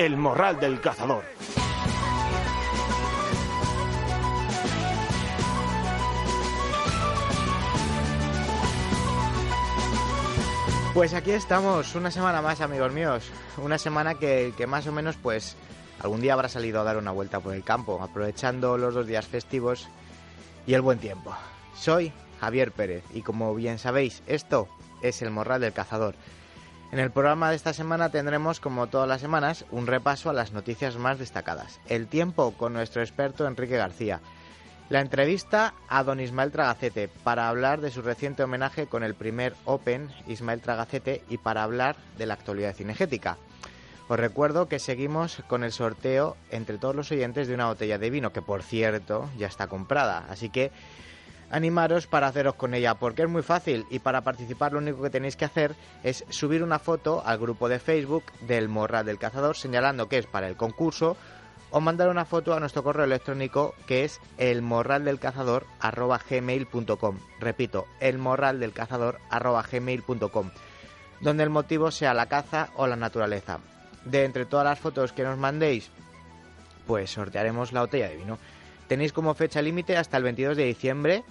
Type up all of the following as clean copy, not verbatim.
El Morral del Cazador. Pues aquí estamos, una semana más, amigos míos. Una semana que más o menos, pues, algún día habrá salido a dar una vuelta por el campo, aprovechando los 2 días festivos y el buen tiempo. Soy Javier Pérez y, como bien sabéis, esto es El Morral del Cazador. En el programa de esta semana tendremos, como todas las semanas, un repaso a las noticias más destacadas. El tiempo con nuestro experto Enrique García. La entrevista a don Ismael Tragacete para hablar de su reciente homenaje con el primer Open Ismael Tragacete y para hablar de la actualidad cinegética. Os recuerdo que seguimos con el sorteo entre todos los oyentes de una botella de vino, que por cierto ya está comprada, así que animaros para haceros con ella, porque es muy fácil y para participar lo único que tenéis que hacer es subir una foto al grupo de Facebook del Morral del Cazador señalando que es para el concurso, o mandar una foto a nuestro correo electrónico, que es elmorraldelcazador@gmail.com. Repito, elmorraldelcazador@gmail.com, donde el motivo sea la caza o la naturaleza. De entre todas las fotos que nos mandéis, pues sortearemos la botella de vino. Tenéis como fecha límite hasta el 22 de diciembre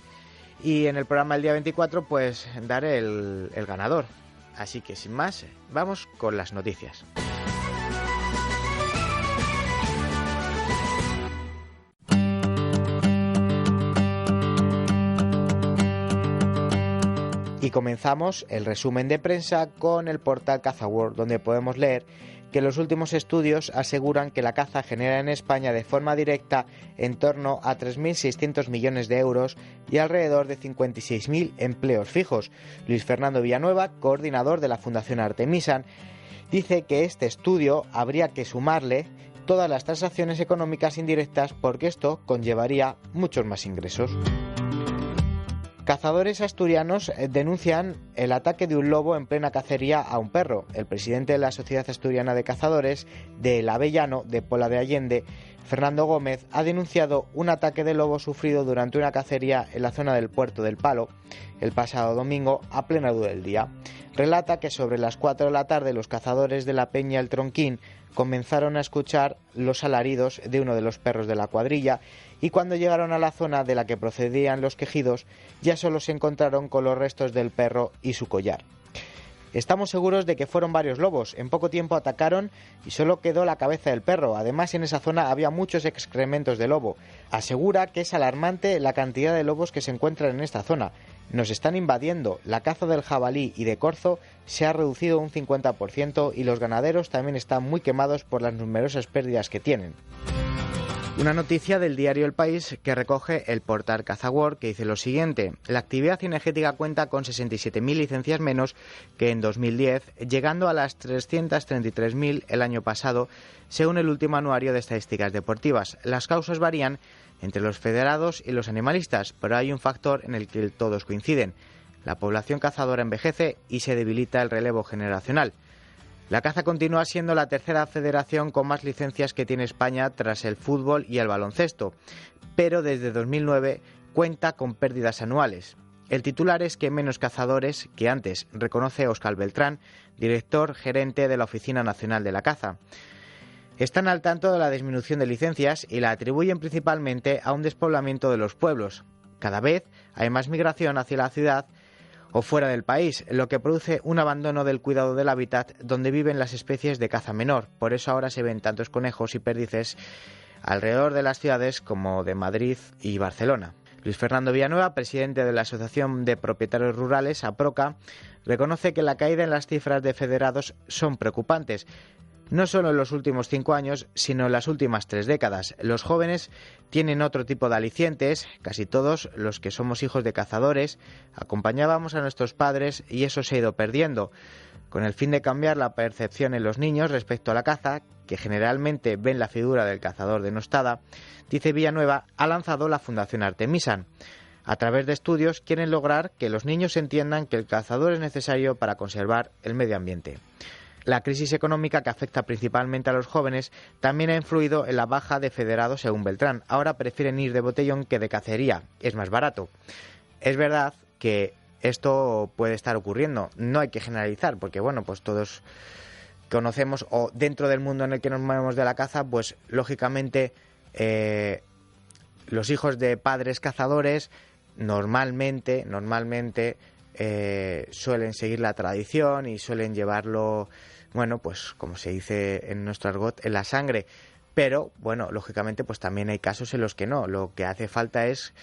y en el programa el día 24 pues daré el ganador. Así que sin más, vamos con las noticias. Y comenzamos el resumen de prensa con el portal CazaWorld, donde podemos leer que los últimos estudios aseguran que la caza genera en España de forma directa en torno a 3.600 millones de euros y alrededor de 56.000 empleos fijos. Luis Fernando Villanueva, coordinador de la Fundación Artemisan, dice que este estudio habría que sumarle todas las transacciones económicas indirectas porque esto conllevaría muchos más ingresos. Cazadores asturianos denuncian el ataque de un lobo en plena cacería a un perro. El presidente de la Sociedad Asturiana de Cazadores del Avellano de Pola de Allende, Fernando Gómez, ha denunciado un ataque de lobo sufrido durante una cacería en la zona del Puerto del Palo el pasado domingo a plena luz del día. Relata que sobre las 4 de la tarde los cazadores de la Peña El Tronquín comenzaron a escuchar los alaridos de uno de los perros de la cuadrilla y cuando llegaron a la zona de la que procedían los quejidos ya solo se encontraron con los restos del perro y su collar. Estamos seguros de que fueron varios lobos. En poco tiempo atacaron y solo quedó la cabeza del perro. Además, en esa zona había muchos excrementos de lobo. Asegura que es alarmante la cantidad de lobos que se encuentran en esta zona. Nos están invadiendo. La caza del jabalí y de corzo se ha reducido un 50% y los ganaderos también están muy quemados por las numerosas pérdidas que tienen. Una noticia del diario El País que recoge el portal CazaWorld, que dice lo siguiente: la actividad cinegética cuenta con 67.000 licencias menos que en 2010, llegando a las 333.000 el año pasado, según el último anuario de estadísticas deportivas. Las causas varían entre los federados y los animalistas, pero hay un factor en el que todos coinciden: la población cazadora envejece y se debilita el relevo generacional. La caza continúa siendo la tercera federación con más licencias que tiene España tras el fútbol y el baloncesto, pero desde 2009 cuenta con pérdidas anuales. El titular es que menos cazadores que antes, reconoce Óscar Beltrán, director gerente de la Oficina Nacional de la Caza. Están al tanto de la disminución de licencias y la atribuyen principalmente a un despoblamiento de los pueblos. Cada vez hay más migración hacia la ciudad o fuera del país, lo que produce un abandono del cuidado del hábitat donde viven las especies de caza menor. Por eso ahora se ven tantos conejos y perdices alrededor de las ciudades como de Madrid y Barcelona. Luis Fernando Villanueva, presidente de la Asociación de Propietarios Rurales, APROCA, reconoce que la caída en las cifras de federados son preocupantes. No solo en los últimos 5 años, sino en las últimas 3 décadas. Los jóvenes tienen otro tipo de alicientes. Casi todos los que somos hijos de cazadores acompañábamos a nuestros padres y eso se ha ido perdiendo. Con el fin de cambiar la percepción en los niños respecto a la caza, que generalmente ven la figura del cazador denostada, dice Villanueva, ha lanzado la Fundación Artemisan. A través de estudios quieren lograr que los niños entiendan que el cazador es necesario para conservar el medio ambiente. La crisis económica que afecta principalmente a los jóvenes también ha influido en la baja de federados, según Beltrán. Ahora prefieren ir de botellón que de cacería, es más barato. Es verdad que esto puede estar ocurriendo, no hay que generalizar, porque bueno, pues todos conocemos o dentro del mundo en el que nos movemos de la caza, pues lógicamente los hijos de padres cazadores normalmente suelen seguir la tradición y suelen llevarlo, bueno, pues como se dice en nuestro argot, en la sangre. Pero, bueno, lógicamente, pues también hay casos en los que no. Lo que hace falta es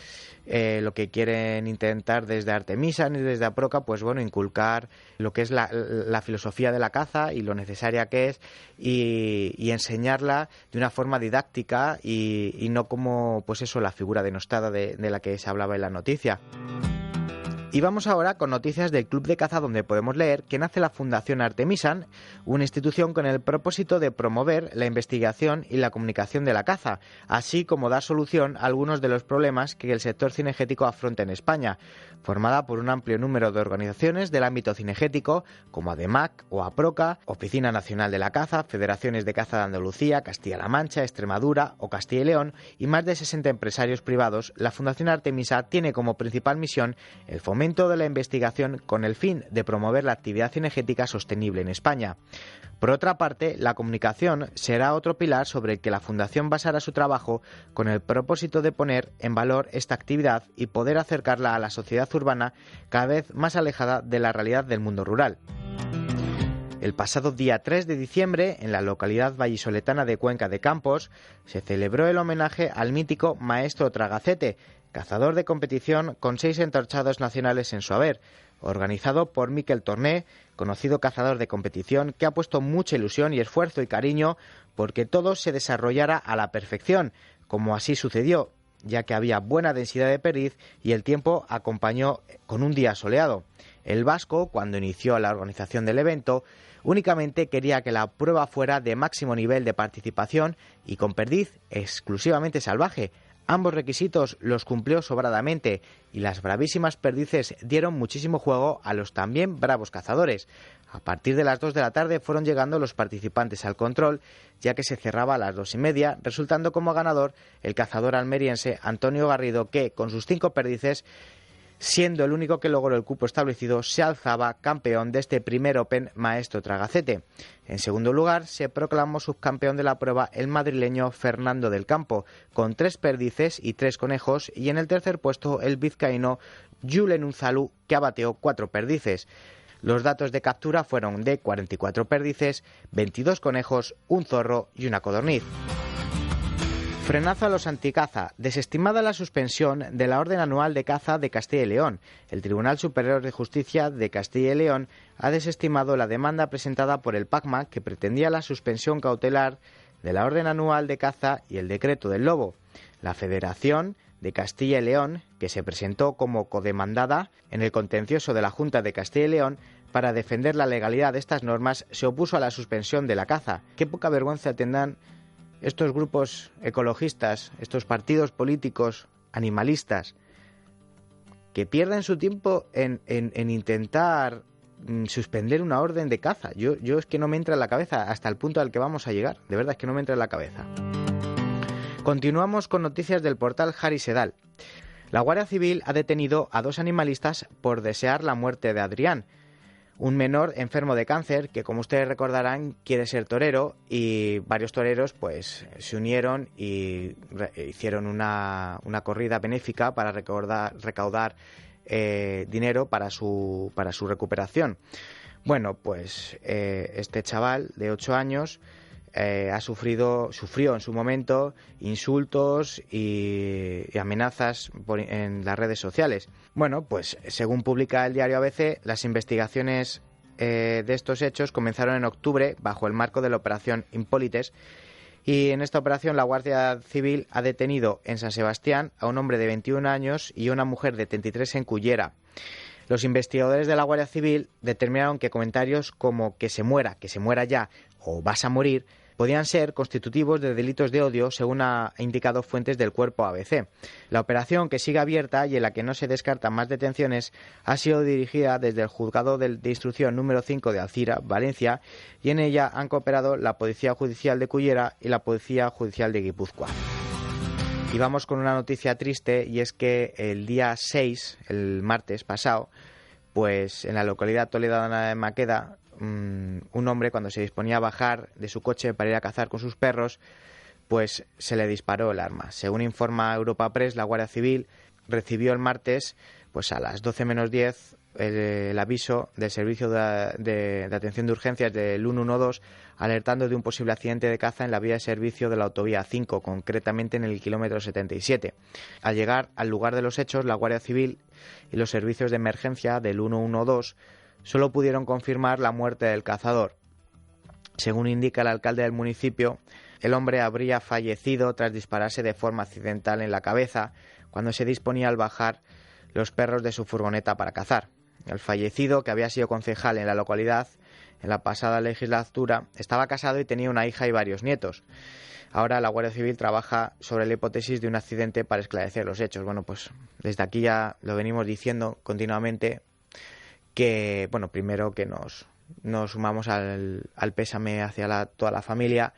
lo que quieren intentar desde Artemisan y desde Aproca, pues bueno, inculcar lo que es la filosofía de la caza y lo necesaria que es y enseñarla de una forma didáctica y no como, pues eso, la figura denostada de la que se hablaba en la noticia. Y vamos ahora con noticias del Club de Caza, donde podemos leer que nace la Fundación Artemisan, una institución con el propósito de promover la investigación y la comunicación de la caza, así como dar solución a algunos de los problemas que el sector cinegético afronta en España, formada por un amplio número de organizaciones del ámbito cinegético, como ADEMAC o APROCA, Oficina Nacional de la Caza, Federaciones de Caza de Andalucía, Castilla-La Mancha, Extremadura o Castilla y León, y más de 60 empresarios privados. La Fundación Artemisa tiene como principal misión el fomento de la investigación con el fin de promover la actividad cinegética sostenible en España. Por otra parte, la comunicación será otro pilar sobre el que la Fundación basará su trabajo con el propósito de poner en valor esta actividad y poder acercarla a la sociedad urbana cada vez más alejada de la realidad del mundo rural. El pasado día 3 de diciembre, en la localidad vallisoletana de Cuenca de Campos, se celebró el homenaje al mítico maestro Tragacete, cazador de competición con 6 entorchados nacionales en su haber, organizado por Miquel Torné, conocido cazador de competición que ha puesto mucha ilusión y esfuerzo y cariño porque todo se desarrollara a la perfección, como así sucedió, ya que había buena densidad de perdiz y el tiempo acompañó con un día soleado. El vasco, cuando inició la organización del evento, únicamente quería que la prueba fuera de máximo nivel de participación y con perdiz exclusivamente salvaje. Ambos requisitos los cumplió sobradamente y las bravísimas perdices dieron muchísimo juego a los también bravos cazadores. A partir de las 2 de la tarde fueron llegando los participantes al control, ya que se cerraba a las 2:30, resultando como ganador el cazador almeriense Antonio Garrido, que con sus 5 perdices, siendo el único que logró el cupo establecido, se alzaba campeón de este primer Open Maestro Tragacete. En segundo lugar, se proclamó subcampeón de la prueba el madrileño Fernando del Campo, con 3 perdices y 3 conejos, y en el tercer puesto el vizcaíno Julen Unzalu, que abateó 4 perdices. Los datos de captura fueron de 44 perdices, 22 conejos, un zorro y una codorniz. Frenazo a los anticaza. Desestimada la suspensión de la Orden Anual de Caza de Castilla y León, el Tribunal Superior de Justicia de Castilla y León ha desestimado la demanda presentada por el PACMA que pretendía la suspensión cautelar de la Orden Anual de Caza y el Decreto del Lobo. La Federación de Castilla y León, que se presentó como codemandada en el contencioso de la Junta de Castilla y León para defender la legalidad de estas normas, se opuso a la suspensión de la caza. Qué poca vergüenza tendrán estos grupos ecologistas, estos partidos políticos animalistas, que pierden su tiempo en intentar suspender una orden de caza. Yo es que no me entra en la cabeza hasta el punto al que vamos a llegar. De verdad es que no me entra en la cabeza. Continuamos con noticias del portal Harry Sedal. La Guardia Civil ha detenido a 2 animalistas por desear la muerte de Adrián, un menor enfermo de cáncer que, como ustedes recordarán, quiere ser torero, y varios toreros pues se unieron y hicieron una corrida benéfica para recaudar dinero para su recuperación. Bueno, pues este chaval de 8 años sufrió en su momento insultos y amenazas en las redes sociales. Bueno, pues según publica el diario ABC, las investigaciones de estos hechos comenzaron en octubre bajo el marco de la operación Hipólites, y en esta operación la Guardia Civil ha detenido en San Sebastián a un hombre de 21 años y a una mujer de 33 en Cullera. Los investigadores de la Guardia Civil determinaron que comentarios como que se muera ya o vas a morir podían ser constitutivos de delitos de odio, según ha indicado fuentes del cuerpo ABC. La operación, que sigue abierta y en la que no se descartan más detenciones, ha sido dirigida desde el Juzgado de Instrucción número 5 de Alcira, Valencia, y en ella han cooperado la Policía Judicial de Cullera y la Policía Judicial de Guipúzcoa. Y vamos con una noticia triste, y es que el día 6, el martes pasado, pues en la localidad toledana de Maqueda, un hombre, cuando se disponía a bajar de su coche para ir a cazar con sus perros, pues se le disparó el arma. Según informa Europa Press, la Guardia Civil recibió el martes, pues a las 12 menos 10, el aviso del servicio de atención de urgencias del 112, alertando de un posible accidente de caza en la vía de servicio de la autovía 5, concretamente en el kilómetro 77. Al llegar al lugar de los hechos, la Guardia Civil y los servicios de emergencia del 112 solo pudieron confirmar la muerte del cazador. Según indica el alcalde del municipio, el hombre habría fallecido tras dispararse de forma accidental en la cabeza cuando se disponía al bajar los perros de su furgoneta para cazar. El fallecido, que había sido concejal en la localidad en la pasada legislatura, estaba casado y tenía una hija y varios nietos. Ahora la Guardia Civil trabaja sobre la hipótesis de un accidente para esclarecer los hechos. Bueno, pues desde aquí ya lo venimos diciendo continuamente que, bueno, primero que nos sumamos al pésame hacia toda la familia,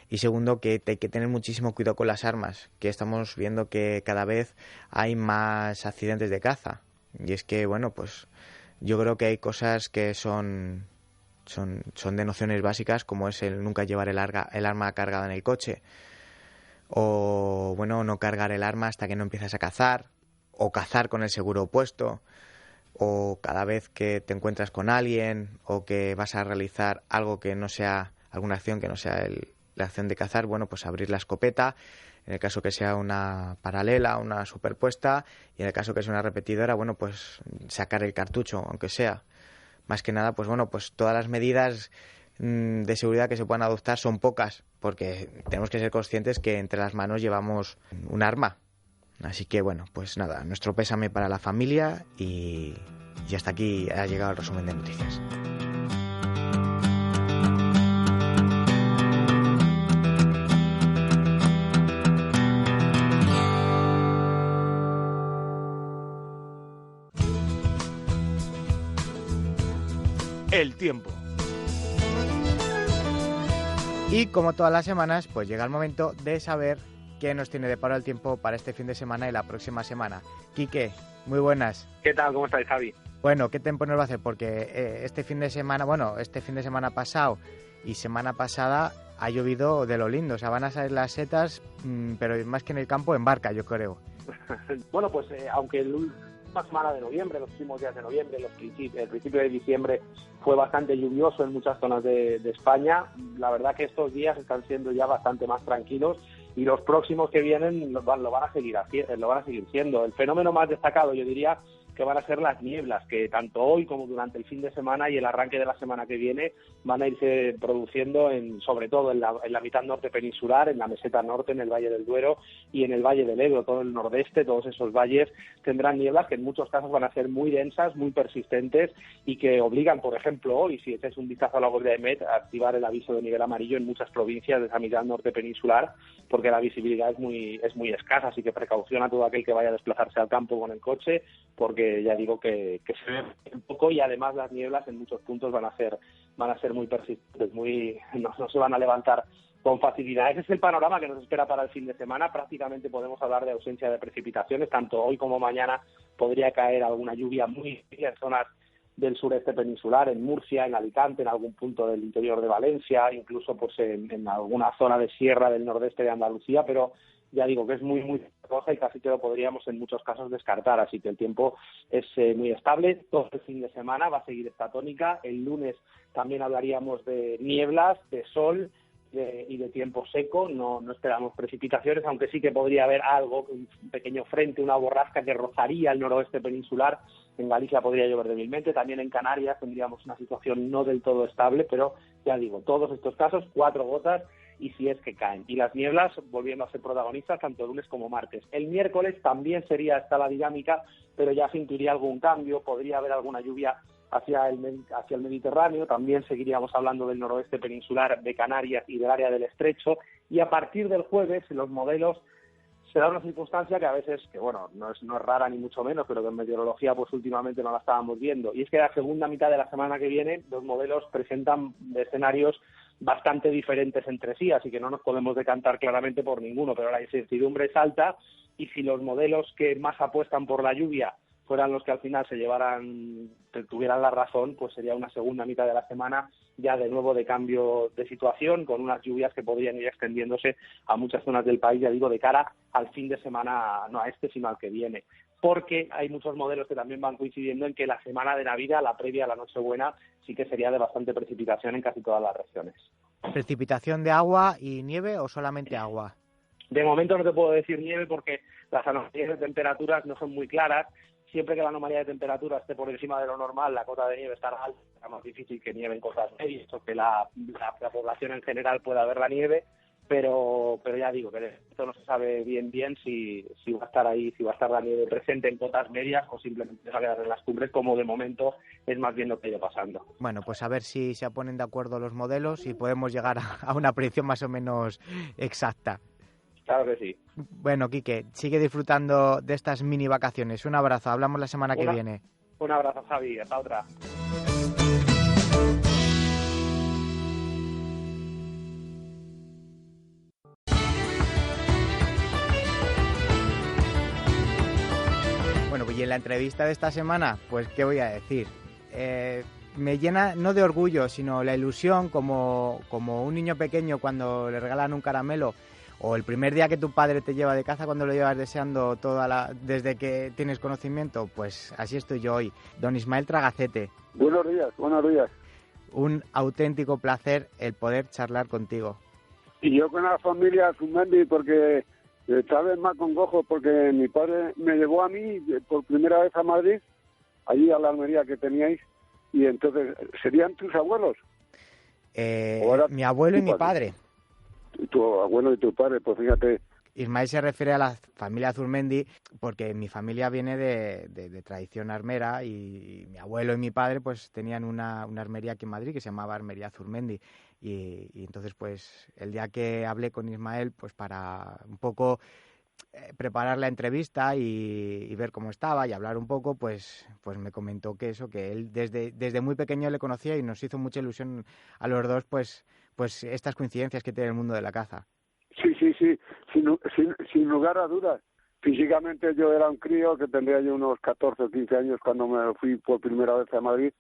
y segundo que hay que tener muchísimo cuidado con las armas, que estamos viendo que cada vez hay más accidentes de caza. Y es que, bueno, pues yo creo que hay cosas que son de nociones básicas, como es el nunca llevar el arma cargada en el coche, o, bueno, no cargar el arma hasta que no empiezas a cazar, o cazar con el seguro puesto, o cada vez que te encuentras con alguien o que vas a realizar algo que no sea, alguna acción que no sea la acción de cazar, bueno, pues abrir la escopeta, en el caso que sea una paralela, una superpuesta, y en el caso que sea una repetidora, bueno, pues sacar el cartucho, aunque sea. Más que nada, pues bueno, pues todas las medidas de seguridad que se puedan adoptar son pocas, porque tenemos que ser conscientes que entre las manos llevamos un arma. Así que bueno, pues nada, nuestro pésame para la familia y hasta aquí ha llegado el resumen de noticias. El tiempo. Y como todas las semanas, pues llega el momento de saber qué nos tiene deparado el tiempo para este fin de semana y la próxima semana. Quique, muy buenas. ¿Qué tal? ¿Cómo estáis, Javi? Bueno, ¿qué tiempo nos va a hacer? Porque este fin de semana pasado y semana pasada ha llovido de lo lindo. O sea, van a salir las setas, pero más que en el campo, en barca, yo creo. Bueno, pues aunque la última semana de noviembre, los últimos días de noviembre, el principio de diciembre fue bastante lluvioso en muchas zonas de España, la verdad que estos días están siendo ya bastante más tranquilos y los próximos que vienen lo van a seguir siendo. El fenómeno más destacado, yo diría, que van a ser las nieblas, que tanto hoy como durante el fin de semana y el arranque de la semana que viene van a irse produciendo sobre todo en la mitad norte peninsular, en la meseta norte, en el Valle del Duero y en el Valle del Ebro, todo el nordeste, todos esos valles tendrán nieblas que en muchos casos van a ser muy densas, muy persistentes y que obligan, por ejemplo, hoy, si echáis un vistazo a la web de EMET, a activar el aviso de nivel amarillo en muchas provincias de esa mitad norte peninsular, porque la visibilidad es muy escasa, así que precaución a todo aquel que vaya a desplazarse al campo con el coche, porque ya digo que se ve un poco y además las nieblas en muchos puntos van a ser muy persistentes, no se van a levantar con facilidad. Ese es el panorama que nos espera para el fin de semana. Prácticamente podemos hablar de ausencia de precipitaciones, tanto hoy como mañana podría caer alguna lluvia muy en zonas del sureste peninsular, en Murcia, en Alicante, en algún punto del interior de Valencia, incluso pues en alguna zona de sierra del nordeste de Andalucía, pero ya digo que es muy roja y casi que lo podríamos en muchos casos descartar, así que el tiempo es muy estable. Todo el fin de semana va a seguir esta tónica. El lunes también hablaríamos de nieblas, de sol y de tiempo seco. No esperamos precipitaciones, aunque sí que podría haber algo, un pequeño frente, una borrasca que rozaría el noroeste peninsular. En Galicia podría llover débilmente, también en Canarias tendríamos una situación no del todo estable, pero ya digo, todos estos casos, 4 gotas y si es que caen. Y las nieblas volviendo a ser protagonistas tanto lunes como martes. El miércoles también sería esta la dinámica, pero ya se intuiría algún cambio, podría haber alguna lluvia hacia el Mediterráneo, también seguiríamos hablando del noroeste peninsular, de Canarias y del área del Estrecho, y a partir del jueves los modelos se da una circunstancia que a veces, que bueno, no es rara ni mucho menos, pero que en meteorología pues últimamente no la estábamos viendo, y es que la segunda mitad de la semana que viene los modelos presentan escenarios bastante diferentes entre sí, así que no nos podemos decantar claramente por ninguno, pero la incertidumbre es alta y si los modelos que más apuestan por la lluvia fueran los que al final tuvieran la razón, pues sería una segunda mitad de la semana ya de nuevo de cambio de situación, con unas lluvias que podrían ir extendiéndose a muchas zonas del país, ya digo, de cara al fin de semana, no a este, sino al que viene. Porque hay muchos modelos que también van coincidiendo en que la semana de Navidad, la previa a la Nochebuena, sí que sería de bastante precipitación en casi todas las regiones. ¿Precipitación de agua y nieve o solamente agua? De momento no te puedo decir nieve porque las anomalías de temperaturas no son muy claras. Siempre que la anomalía de temperatura esté por encima de lo normal, la cota de nieve estará alta, será más difícil que nieve en cotas medias o que la población en general pueda ver la nieve, pero ya digo que esto no se sabe bien si va a estar ahí, si va a estar la nieve presente en cotas medias o simplemente se va a quedar en las cumbres, como de momento es más bien lo que ha ido pasando. Bueno, pues a ver si se ponen de acuerdo los modelos y podemos llegar a una predicción más o menos exacta. Claro que sí. Bueno, Quique, sigue disfrutando de estas mini vacaciones. Un abrazo, hablamos la semana que viene. Un abrazo, Javi, hasta otra. Bueno, pues y en la entrevista de esta semana, pues qué voy a decir. Me llena no de orgullo, sino la ilusión como un niño pequeño cuando le regalan un caramelo, o el primer día que tu padre te lleva de caza cuando lo llevas deseando desde que tienes conocimiento. Pues así estoy yo hoy. Don Ismael Tragacete. Buenos días. Un auténtico placer el poder charlar contigo. Y yo con la familia Zumendi, porque esta vez más congojo, porque mi padre me llevó a mí por primera vez a Madrid, allí a la Almería que teníais, y entonces, ¿serían tus abuelos? Mi abuelo y mi padre. Tu abuelo y tu padre, pues fíjate. Ismael se refiere a la familia Zurmendi porque mi familia viene de tradición armera y mi abuelo y mi padre pues tenían una armería aquí en Madrid que se llamaba Armería Zurmendi y entonces pues el día que hablé con Ismael pues para un poco preparar la entrevista y ver cómo estaba y hablar un poco, pues me comentó que él desde muy pequeño le conocía y nos hizo mucha ilusión a los dos pues estas coincidencias que tiene el mundo de la caza. Sí, sin lugar a dudas. Físicamente yo era un crío que tendría yo unos 14 o 15 años cuando me fui por primera vez a Madrid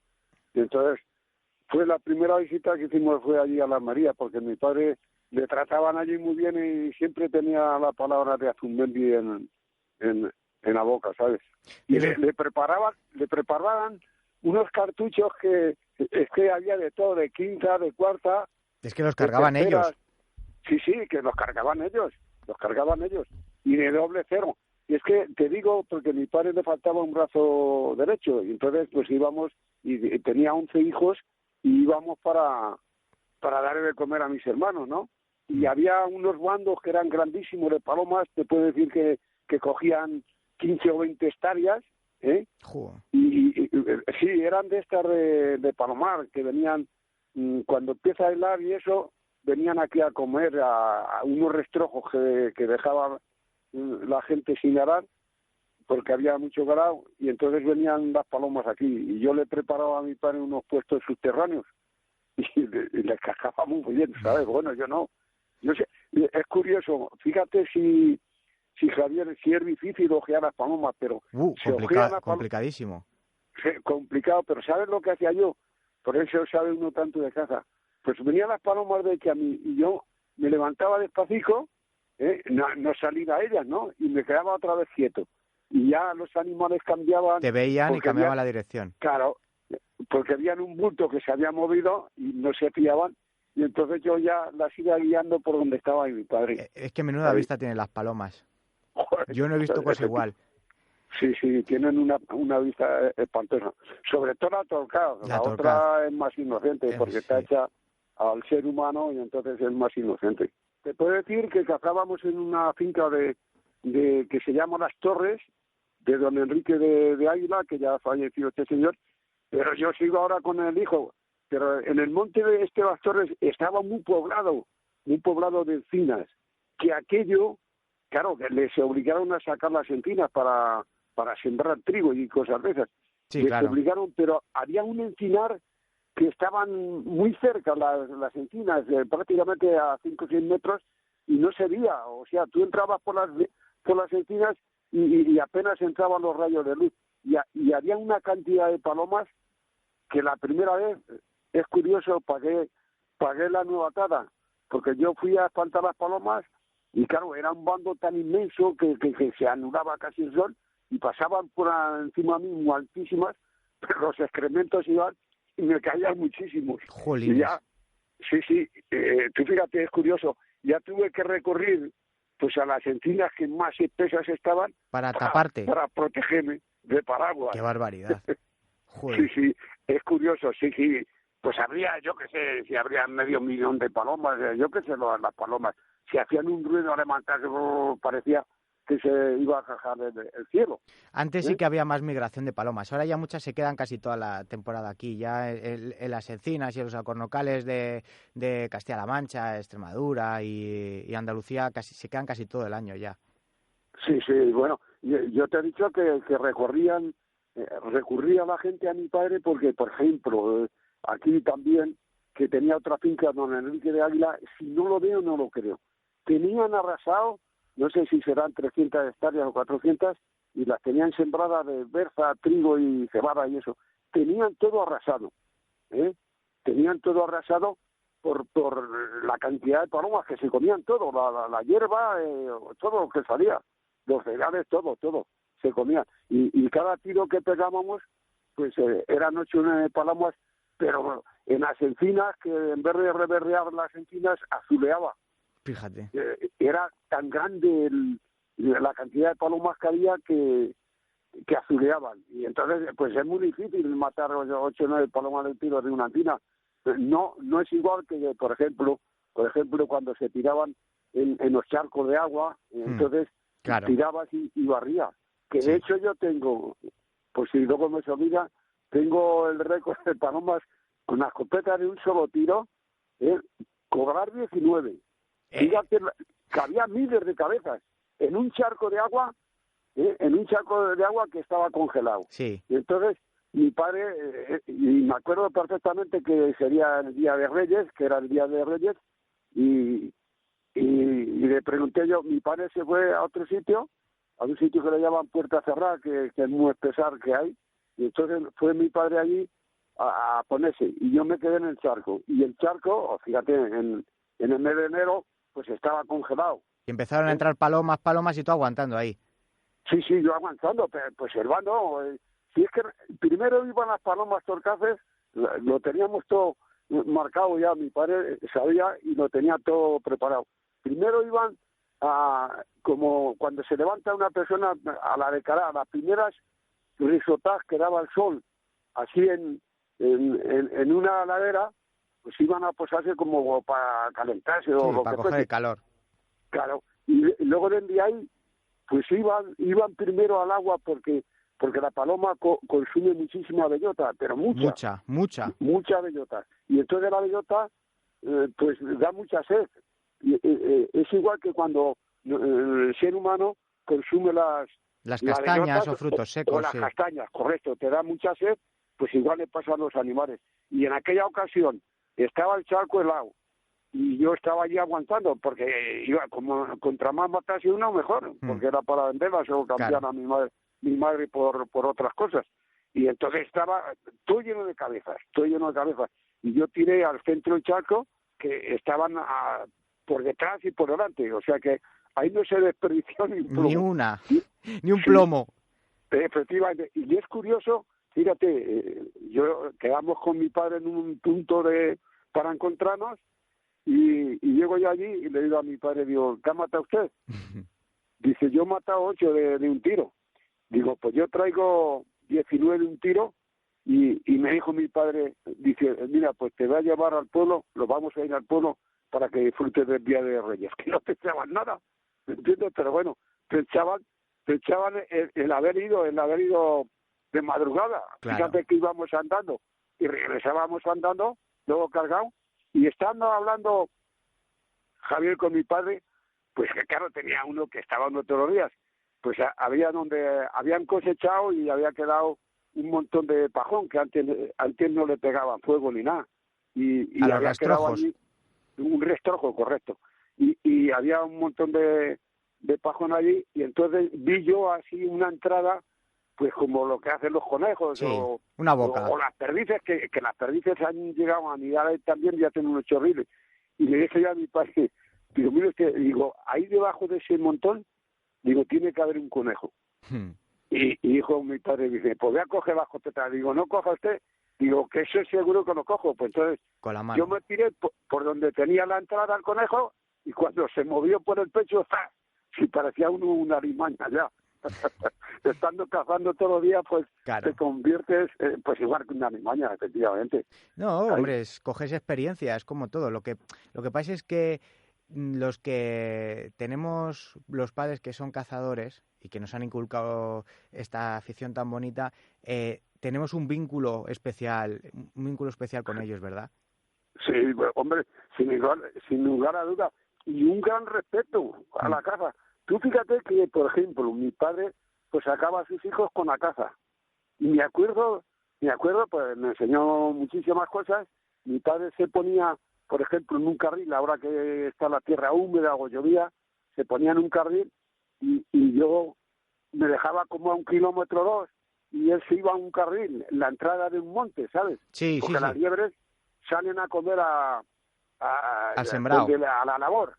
y entonces fue la primera visita que hicimos fue allí a la Almería porque mi padre le trataban allí muy bien y siempre tenía la palabra de Azumbendi en la boca, ¿sabes? Y le preparaban unos cartuchos que es que había de todo, de quinta, de cuarta. Es que los cargaban ellos. Sí, que los cargaban ellos. Y de doble cero. Y es que te digo, porque a mi padre le faltaba un brazo derecho, y entonces pues íbamos, y tenía 11 hijos, y íbamos para darle de comer a mis hermanos, ¿no? Y había unos bandos que eran grandísimos de palomas, te puedo decir que cogían 15 o 20 hectáreas, ¿eh? Y sí, eran de estas de palomar, que venían, cuando empieza a helar y eso, venían aquí a comer a unos rastrojos que dejaba la gente sin arar, porque había mucho ganado, y entonces venían las palomas aquí, y yo le preparaba a mi padre unos puestos subterráneos, y les cascaba muy bien, ¿sabes? Bueno, yo no. Yo sé, es curioso, fíjate si Javier, si es difícil ojear las palomas, pero... complicadísimo. Complicado, pero ¿sabes lo que hacía yo? Por eso sabe uno tanto de caza. Pues venían las palomas de que a mí, y yo me levantaba despacito, no salía a ellas, ¿no? Y me quedaba otra vez quieto. Y ya los animales cambiaban... Te veían y cambiaban la dirección. Claro, porque habían un bulto que se había movido y no se fiaban, y entonces yo ya las iba guiando por donde estaba mi padre. Es que menuda vista tienen las palomas. Yo no he visto cosa igual. Sí, tienen una vista espantosa. Sobre todo la torcaz. La otra es más inocente porque está hecha al ser humano y entonces es más inocente. Te puedo decir que cazábamos en una finca de que se llama Las Torres, de don Enrique de Águila, que ya falleció este señor, pero yo sigo ahora con el hijo. Pero en el monte de Las Torres estaba muy poblado de encinas, que aquello, claro, que les obligaron a sacar las encinas para sembrar trigo y cosas de esas. Sí, les claro. Obligaron, pero había un encinar que estaban muy cerca, las encinas, prácticamente a 5 o 6 metros, y no se veía. O sea, tú entrabas por las encinas y apenas entraban los rayos de luz. y había una cantidad de palomas que la primera vez, es curioso, pagué la novatada, porque yo fui a espantar las palomas y claro, era un bando tan inmenso que se anulaba casi el sol y pasaban por encima mío altísimas, pero los excrementos iban y me caían muchísimos. Jolines. Y ya, sí, tú fíjate, es curioso, ya tuve que recurrir pues a las encinas que más espesas estaban Para taparte. para protegerme de paraguas. Qué barbaridad. Joder. Sí, es curioso, sí, pues habría, yo qué sé, si habría 500.000 de palomas, yo qué sé, las palomas, si hacían un ruido alemán, parecía que se iba a cajar el cielo. Antes sí que había más migración de palomas, ahora ya muchas se quedan casi toda la temporada aquí, ya en las encinas y en los alcornocales de Castilla-La Mancha, Extremadura y Andalucía se quedan casi todo el año ya. Sí, bueno, yo te he dicho que recurría la gente a mi padre porque, por ejemplo, aquí también, que tenía otra finca, don Enrique de Águila, si no lo veo, no lo creo. Tenían arrasado, no sé si serán 300 hectáreas o 400, y las tenían sembradas de berza, trigo y cebada y eso. Tenían todo arrasado, Tenían todo arrasado por la cantidad de palomas que se comían todo, la hierba, todo lo que salía, los cereales, todo se comía. Y cada tiro que pegábamos, pues eran 8 o 9 palomas, pero en las encinas, que en vez de reverdear las encinas, azuleaba. Fíjate. Era tan grande la cantidad de palomas que había que azuleaban. Y entonces, pues es muy difícil matar 8 o 9 palomas de tiro de una encina. No es igual que, por ejemplo, cuando se tiraban en los charcos de agua, entonces claro. tirabas y barrías. Que Sí. de hecho yo tengo, pues si luego me se olvida, tengo el récord de palomas con la escopeta de un solo tiro, cobrar 19. Fíjate, que había miles de cabezas en un charco de agua, que estaba congelado. Sí. Y entonces mi padre, y me acuerdo perfectamente que sería el Día de Reyes, y le pregunté yo, mi padre se fue a otro sitio, a un sitio que le llaman Puerta Cerrada, que es muy espesar que hay, y entonces fue mi padre allí a ponerse, y yo me quedé en el charco, y el charco, fíjate, en el mes de enero, pues estaba congelado. Y empezaron a entrar palomas y tú aguantando ahí. Sí, yo aguantando, pues hermano, si es que primero iban las palomas torcaces, lo teníamos todo marcado ya, mi padre sabía y lo tenía todo preparado. Primero iban como cuando se levanta una persona a la de cara, las primeras risotadas que daba el sol, así en una ladera, pues iban a posarse como para calentarse o lo para que coger el calor. Claro, y luego de ahí, pues iban primero al agua porque la paloma consume muchísima bellota, pero mucha bellota. Y entonces la bellota, pues da mucha sed. Y, es igual que cuando el ser humano consume las castañas o frutos secos. O las castañas, correcto, te da mucha sed, pues igual le pasa a los animales. Y en aquella ocasión estaba el charco helado y yo estaba allí aguantando porque iba como contra más matase uno mejor, porque era para venderlas o cambiar a mi madre por otras cosas. Y entonces estaba todo lleno de cabezas. Y yo tiré al centro del charco, que estaban por detrás y por delante, o sea que ahí no se desperdició ni un plomo. Ni un plomo. Efectivamente, y es curioso, fíjate, yo quedamos con mi padre en un punto para encontrarnos, y llego yo allí y le digo a mi padre, digo, ¿qué ha matado usted? Dice, yo he matado 8 de un tiro. Digo, pues yo traigo 19 de un tiro, y me dijo mi padre, dice, mira, pues te voy a llevar al pueblo, lo vamos a ir al pueblo para que disfrutes del Día de Reyes. Que no pensaban nada, ¿me entiendes? Pero bueno, pensaban el haber ido de madrugada. Claro. Fíjate que íbamos andando y regresábamos andando, luego cargado, y estando hablando Javier con mi padre, pues que claro, tenía uno que estaba andando todos los días, pues había donde habían cosechado y había quedado un montón de pajón que antes no le pegaban fuego ni nada, y había quedado allí un restrojo, correcto, y había un montón de pajón allí, y entonces vi yo así una entrada pues como lo que hacen los conejos Sí, o una boca. o las perdices, que las perdices han llegado a anidar también y hacen unos chorriles. Y le dije yo a mi padre, digo, mire usted, digo, ahí debajo de ese montón, digo, tiene que haber un conejo. Y dijo mi padre, dice, pues voy a coger la escopeta. Digo, no coja usted. Digo, que eso es seguro que lo cojo. Pues entonces Con la mano. yo me tiré por donde tenía la entrada al conejo y cuando se movió por el pecho, ¡zas! Sí, parecía una alimaña ya. Estando cazando todos los días, pues Claro. te conviertes, pues igual que una alimaña, efectivamente. No, hombre, coges experiencia, es como todo. Lo que pasa es que los que tenemos los padres que son cazadores y que nos han inculcado esta afición tan bonita, tenemos un vínculo especial con ellos, ¿verdad? Sí, bueno, hombre, sin lugar a duda. Y un gran respeto a la caza. Tú fíjate que, por ejemplo, mi padre pues sacaba a sus hijos con la caza. Y me acuerdo, pues me enseñó muchísimas cosas. Mi padre se ponía, por ejemplo, en un carril, ahora que está la tierra húmeda o llovía, se ponía en un carril y yo me dejaba como a 1 kilómetro o 2 y él se iba a un carril, en la entrada de un monte, ¿sabes? Sí, porque sí, las sí. liebres salen a comer Al sembrado. a la labor.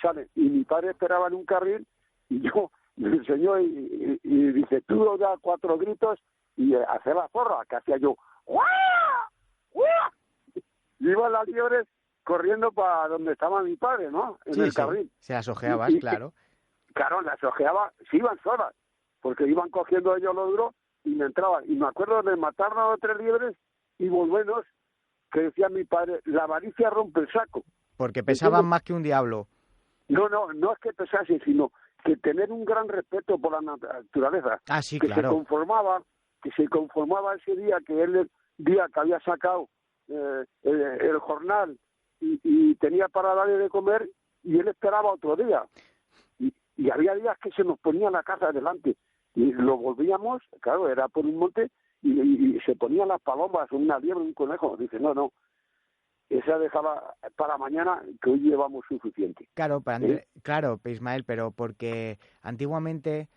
Salen. Y mi padre esperaba en un carril y yo me enseñó y dice, tú da 4 gritos y hacer la zorra, que hacía yo, ¡guau! ¡guau! Y iban las liebres corriendo para donde estaba mi padre, ¿no? En el carril. Se las ojeabas, claro. Claro, las ojeaba, sí iban solas, porque iban cogiendo ellos lo duro y me entraban. Y me acuerdo de matar 2 o 3 liebres y volvernos, que decía mi padre, la avaricia rompe el saco. Porque pesaban más que un diablo. No es que pesase, sino que tener un gran respeto por la naturaleza. Ah, sí, que claro. se conformaba ese día que él, el día que había sacado el jornal y tenía para darle de comer, y él esperaba otro día. Y había días que se nos ponía la casa adelante y lo volvíamos, claro, era por un monte y se ponían las palomas, una liebre, un conejo. Dice, no, esa dejaba para mañana, que hoy llevamos suficiente. Claro, claro, Ismael, pero porque antiguamente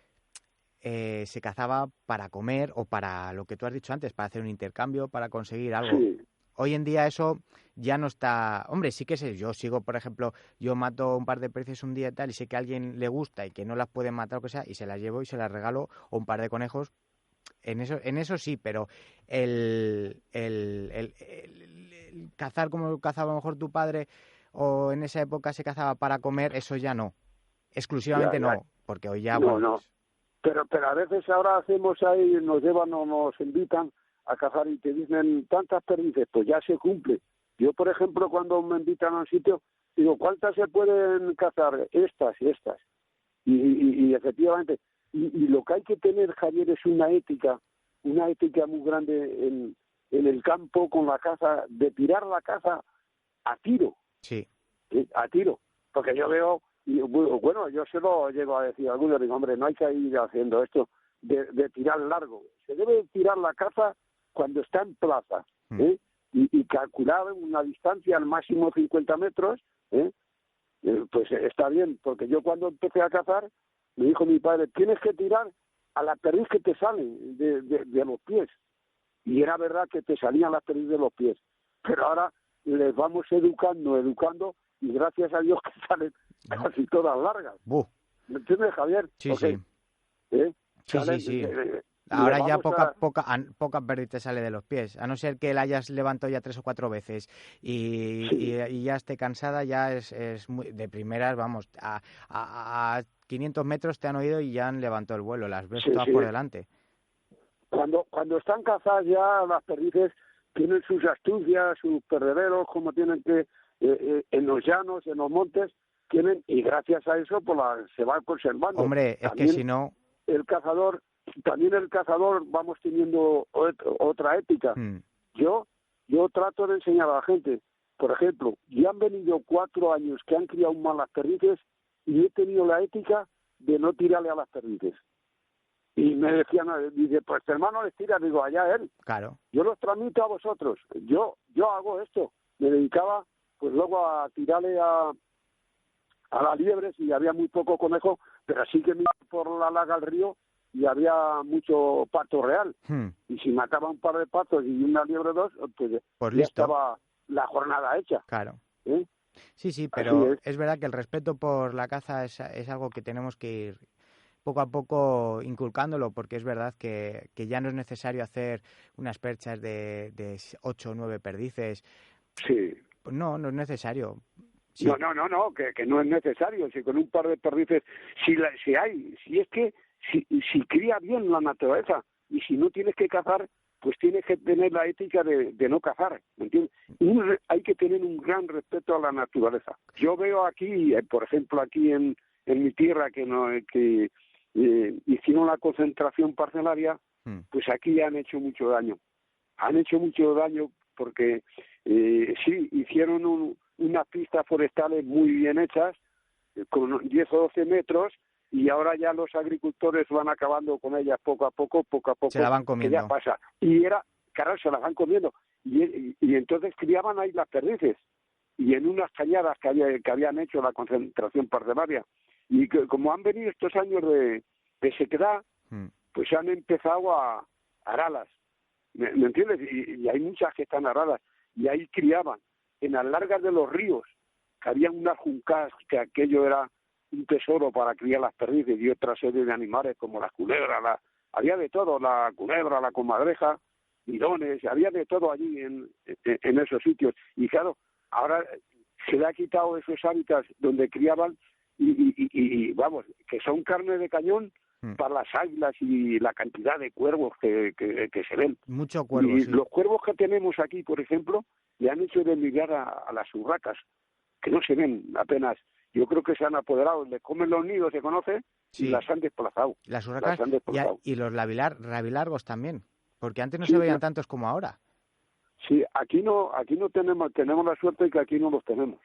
se cazaba para comer o para lo que tú has dicho antes, para hacer un intercambio, para conseguir algo. Sí. Hoy en día eso ya no está... Hombre, sí que sé, yo sigo, por ejemplo, yo mato un par de preces un día y tal, y sé que a alguien le gusta y que no las puede matar o que sea, y se las llevo y se las regalo, o un par de conejos. En eso sí, pero el cazar como cazaba a lo mejor tu padre, o en esa época se cazaba para comer, eso ya no. Exclusivamente Ya. no, porque hoy ya... No. Pero a veces ahora hacemos ahí, nos llevan o nos invitan a cazar y te dicen tantas perdices, pues ya se cumple. Yo, por ejemplo, cuando me invitan a un sitio, digo, ¿cuántas se pueden cazar? Estas y estas. Y efectivamente, y lo que hay que tener, Javier, es una ética muy grande en el campo con la caza, de tirar la caza a tiro. Sí. A tiro. Porque yo veo, y bueno, yo se lo llego a decir a algunos, digo, hombre, no hay que ir haciendo esto de tirar largo. Se debe tirar la caza cuando está en plaza, y calcular una distancia al máximo 50 metros, pues está bien, porque yo cuando empecé a cazar, me dijo mi padre, tienes que tirar a las perdiz que te salen de los pies. Y era verdad que te salían las perdiz de los pies. Pero ahora les vamos educando, y gracias a Dios que salen casi todas largas. ¿Me entiendes, Javier? Sí, okay. Sí. Sí. Ahora ya poca perdiz te sale de los pies, a no ser que la hayas levantado ya 3 o 4 veces y ya esté cansada, ya es muy, de primeras, vamos, a 500 metros te han oído y ya han levantado el vuelo, las ves todas por delante. Cuando están cazadas ya las perdices tienen sus astucias, sus perdederos, como tienen que en los llanos, en los montes, tienen, y gracias a eso pues se van conservando. Hombre, es que si no... También el cazador vamos teniendo otra ética. Yo trato de enseñar a la gente, por ejemplo, ya han venido 4 años que han criado mal las perdices y he tenido la ética de no tirarle a las perdices. Y me decían, dice, pues tu hermano les tira, digo, allá él. Claro. Yo los transmito a vosotros. Yo hago esto. Me dedicaba pues luego a tirarle a las liebres y había muy poco conejo, pero sí que me iba por la laga al río y había mucho pato real. Y si mataba un par de patos y una liebre o dos, pues ya listo. estaba la jornada hecha. Claro. ¿Eh? Sí, pero es verdad que el respeto por la caza es algo que tenemos que ir poco a poco inculcándolo, porque es verdad que ya no es necesario hacer unas perchas de 8 o 9 perdices. Sí. No es necesario. Sí. No, que no es necesario. Si con un par de perdices, si cría bien la naturaleza, y si no tienes que cazar, pues tienes que tener la ética de no cazar, ¿me entiendes? Hay que tener un gran respeto a la naturaleza. Yo veo aquí, por ejemplo, aquí en mi tierra, que hicieron la concentración parcelaria, pues aquí han hecho mucho daño. Han hecho mucho daño porque sí, hicieron unas pistas forestales muy bien hechas, con 10 o 12 metros, y ahora ya los agricultores van acabando con ellas poco a poco. Se la van comiendo. Que ya pasa. Y claro, se las van comiendo. Y entonces criaban ahí las perdices, y en unas cañadas que habían hecho la concentración parcelaria. Y como han venido estos años de sequedad, pues han empezado a aralas. ¿Me entiendes? Y hay muchas que están aradas. Y ahí criaban. En las largas de los ríos, que había unas juncas, que aquello era un tesoro para criar las perdices y otra serie de animales como las culebras, había de todo, la culebra, la comadreja, mirones, había de todo allí en esos sitios. Y claro, ahora se le ha quitado esos hábitats donde criaban y vamos, que son carne de cañón para las águilas y la cantidad de cuervos que se ven. Mucho cuervo, y sí. Los cuervos que tenemos aquí, por ejemplo, le han hecho de emigrar a las urracas, que no se ven apenas. Yo creo que se han apoderado, le comen los nidos, se conoce, y las han desplazado. Las urracas y los rabilargos también, porque antes no se veían tantos como ahora. Sí, aquí no tenemos la suerte de que aquí no los tenemos.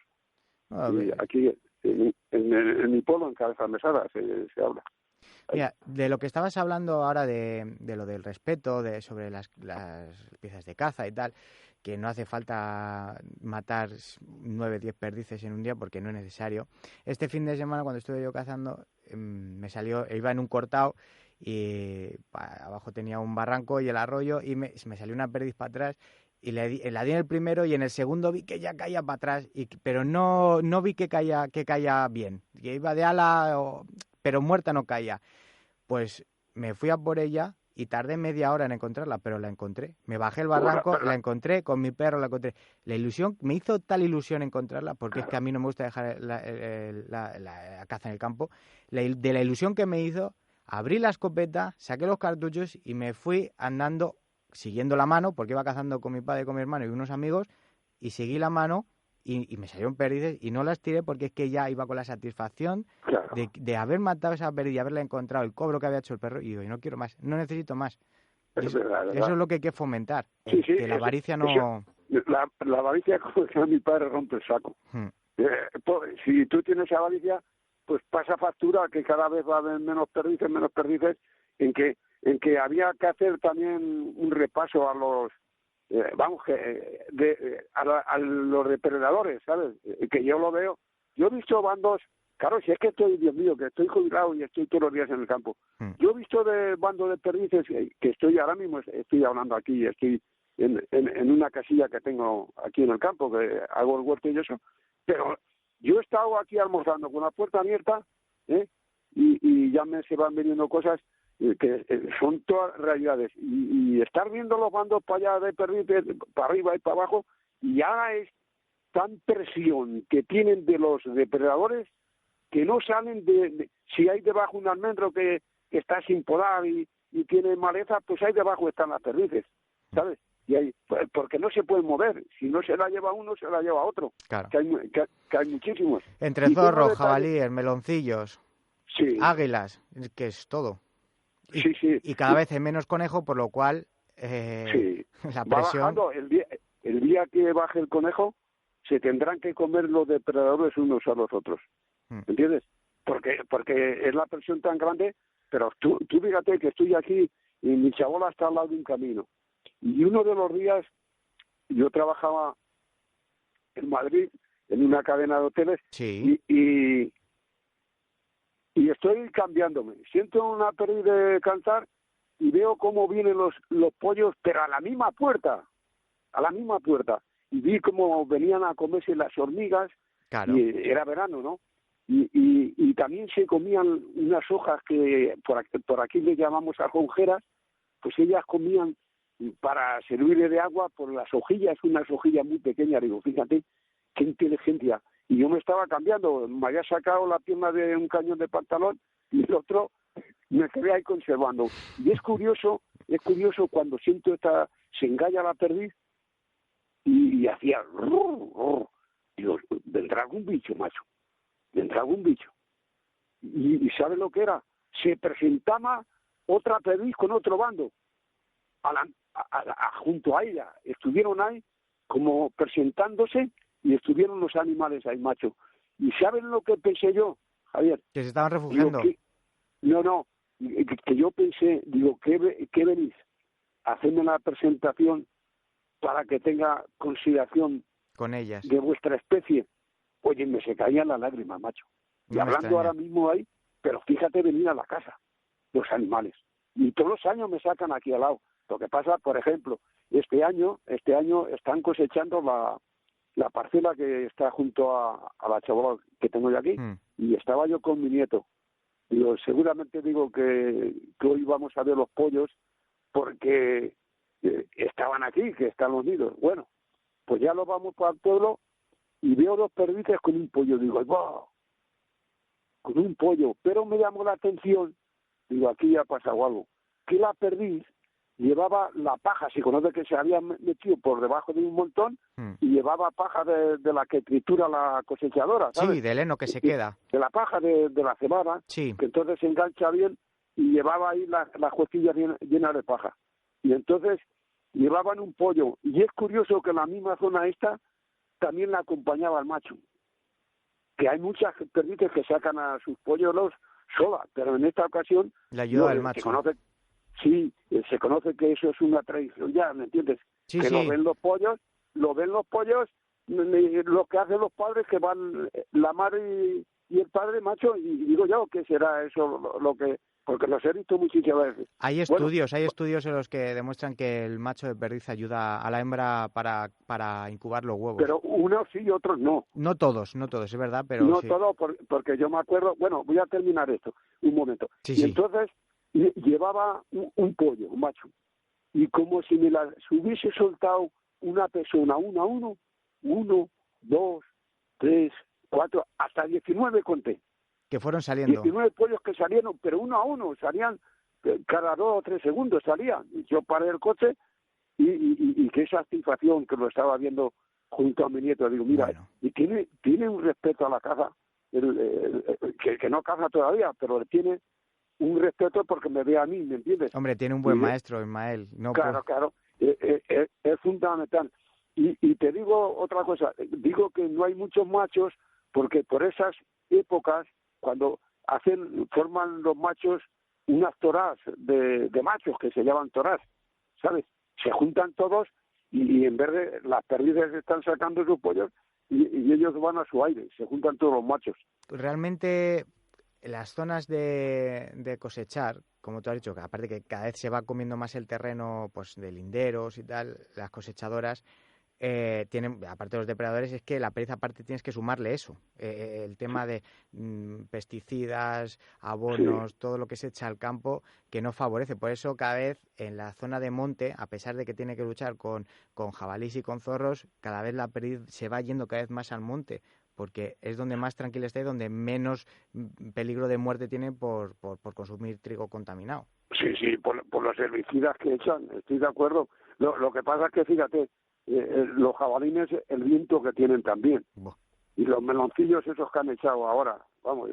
Aquí en mi pueblo, en Cabeza Mesada, se habla. Mira, de lo que estabas hablando ahora de lo del respeto, sobre las piezas de caza y tal, que no hace falta matar 9 o 10 perdices en un día porque no es necesario. Este fin de semana, cuando estuve yo cazando, iba en un cortado y abajo tenía un barranco y el arroyo, y me salió una perdiz para atrás y la di en el primero, y en el segundo vi que ya caía para atrás, pero no vi que caía bien, que iba de ala, pero muerta no caía. Pues me fui a por ella y tardé media hora en encontrarla, pero la encontré. Me bajé el barranco, la encontré, con mi perro la encontré. La ilusión, me hizo tal ilusión encontrarla, porque es que a mí no me gusta dejar la caza en el campo. De la ilusión que me hizo, abrí la escopeta, saqué los cartuchos y me fui andando, siguiendo la mano, porque iba cazando con mi padre, con mi hermano y unos amigos, y seguí la mano y me salieron perdices y no las tiré porque es que ya iba con la satisfacción de haber matado esa perdiz y haberla encontrado, el cobro que había hecho el perro, y digo, no quiero más, no necesito más. Eso es lo que hay que fomentar, que la avaricia no... La avaricia, como decía mi padre, rompe el saco. Si tú tienes avaricia, pues pasa factura que cada vez va a haber menos perdices, en que había que hacer también un repaso a los a los depredadores, ¿sabes? Que yo lo veo. Yo he visto bandos, claro, si es que Dios mío, que estoy jubilado y estoy todos los días en el campo. Yo he visto de bandos de perdices que estoy ahora mismo, estoy hablando aquí, estoy en una casilla que tengo aquí en el campo, que hago el huerto y eso, pero yo he estado aquí almorzando con la puerta abierta, y ya se van viniendo cosas que son todas realidades, y estar viendo los bandos para allá de perdices, para arriba y para abajo, y ya es tan presión que tienen de los depredadores que no salen si hay debajo un almendro que está sin podar y tiene maleza, pues ahí debajo están las perdices, ¿sabes? Y ahí, porque no se pueden mover, si no se la lleva uno, se la lleva otro, claro. que hay muchísimos. Entre zorros, jabalíes, meloncillos, águilas, que es todo. Y cada vez hay menos conejo, por lo cual la presión... Va bajando. El día que baje el conejo, se tendrán que comer los depredadores unos a los otros. ¿Entiendes? Porque es la presión tan grande, pero tú fíjate que estoy aquí y mi chabola está al lado de un camino. Y uno de los días yo trabajaba en Madrid, en una cadena de hoteles, y y estoy cambiándome. Siento una perdiz de cantar y veo cómo vienen los pollos, pero a la misma puerta. Y vi cómo venían a comerse las hormigas, Claro. y era verano, ¿no? Y también se comían unas hojas que por aquí le llamamos ajonjeras, pues ellas comían para servirle de agua por las hojillas, unas hojillas muy pequeñas. Digo, fíjate, qué inteligencia. Y yo me estaba cambiando, me había sacado la pierna de un cañón de pantalón y el otro me quedé ahí conservando. Y es curioso cuando siento se engalla la perdiz y hacía... Digo, vendrá algún bicho, macho. Vendrá algún bicho. ¿Y sabe lo que era? Se presentaba otra perdiz con otro bando. Junto a ella. Estuvieron ahí como presentándose y estuvieron los animales ahí, macho. ¿Y saben lo que pensé yo, Javier? Que se estaban refugiando. Que yo pensé, digo, ¿qué venís? Hacedme la presentación para que tenga consideración con ellas de vuestra especie. Oye, me se caían las lágrimas, macho. Y No me hablando extraña. ahora mismo ahí, pero fíjate venir a la casa, los animales. Y todos los años me sacan aquí al lado. Lo que pasa, por ejemplo, este año están cosechando la parcela que está junto a la chabola que tengo yo aquí, y estaba yo con mi nieto. Digo, seguramente que hoy vamos a ver los pollos porque estaban aquí, que están los nidos. Bueno, pues ya los vamos para el pueblo y veo dos perdices con un pollo. Digo, ¡wow! Con un pollo. Pero me llamó la atención, digo, aquí ya ha pasado algo, que la perdiz llevaba la paja, se conoce que se había metido por debajo de un montón y llevaba paja de la que tritura la cosechadora, ¿sabes? Sí, del heno que se queda. De la paja de la cebada, sí. Que entonces se engancha bien y llevaba ahí las costillas llenas de paja. Y entonces llevaban un pollo. Y es curioso que en la misma zona esta también la acompañaba el macho. Que hay muchas perdices que sacan a sus pollos solas, pero en esta ocasión... Le ayudó al macho. Se conoce que eso es una tradición ya, ¿me entiendes? Sí, que sí. lo ven los pollos, lo que hacen los padres, que van la madre y el padre, macho, y digo yo que será eso lo que... Porque los he visto muchísimas veces. Hay estudios en los que demuestran que el macho de perdiz ayuda a la hembra para incubar los huevos. Pero unos sí y otros no. No todos, es verdad, pero no sí. todos, porque yo me acuerdo... Bueno, voy a terminar esto, un momento. Sí. Entonces llevaba un pollo, un macho, y como si me se hubiese soltado una persona, uno, 1, 2, 3, 4, hasta 19 conté. Que fueron saliendo. 19 pollos que salieron, pero uno a uno, salían cada 2 o 3 segundos, salían. Yo paré el coche y qué satisfacción que lo estaba viendo junto a mi nieto. Digo, mira, bueno. Y tiene un respeto a la caza, que no caza todavía, pero tiene un respeto porque me ve a mí, ¿me entiendes? Hombre, tiene un buen maestro, Ismael. No claro. Es fundamental. Y te digo otra cosa. Digo que no hay muchos machos porque por esas épocas, cuando forman los machos unas torás de machos que se llaman torás, ¿sabes? Se juntan todos y en vez de las perdices están sacando sus pollos y ellos van a su aire, se juntan todos los machos. Realmente... Las zonas de cosechar, como tú has dicho, que aparte que cada vez se va comiendo más el terreno pues de linderos y tal, las cosechadoras tienen, aparte de los depredadores, es que la perdiz aparte tienes que sumarle eso, el tema de pesticidas, abonos, todo lo que se echa al campo que no favorece. Por eso cada vez en la zona de monte, a pesar de que tiene que luchar con jabalíes y con zorros, cada vez la perdiz se va yendo cada vez más al monte, porque es donde más tranquila está y donde menos peligro de muerte tiene por consumir trigo contaminado. Sí, por los herbicidas que echan, estoy de acuerdo. Lo que pasa es que, fíjate, los jabalines, el viento que tienen también. Y los meloncillos esos que han echado ahora, vamos,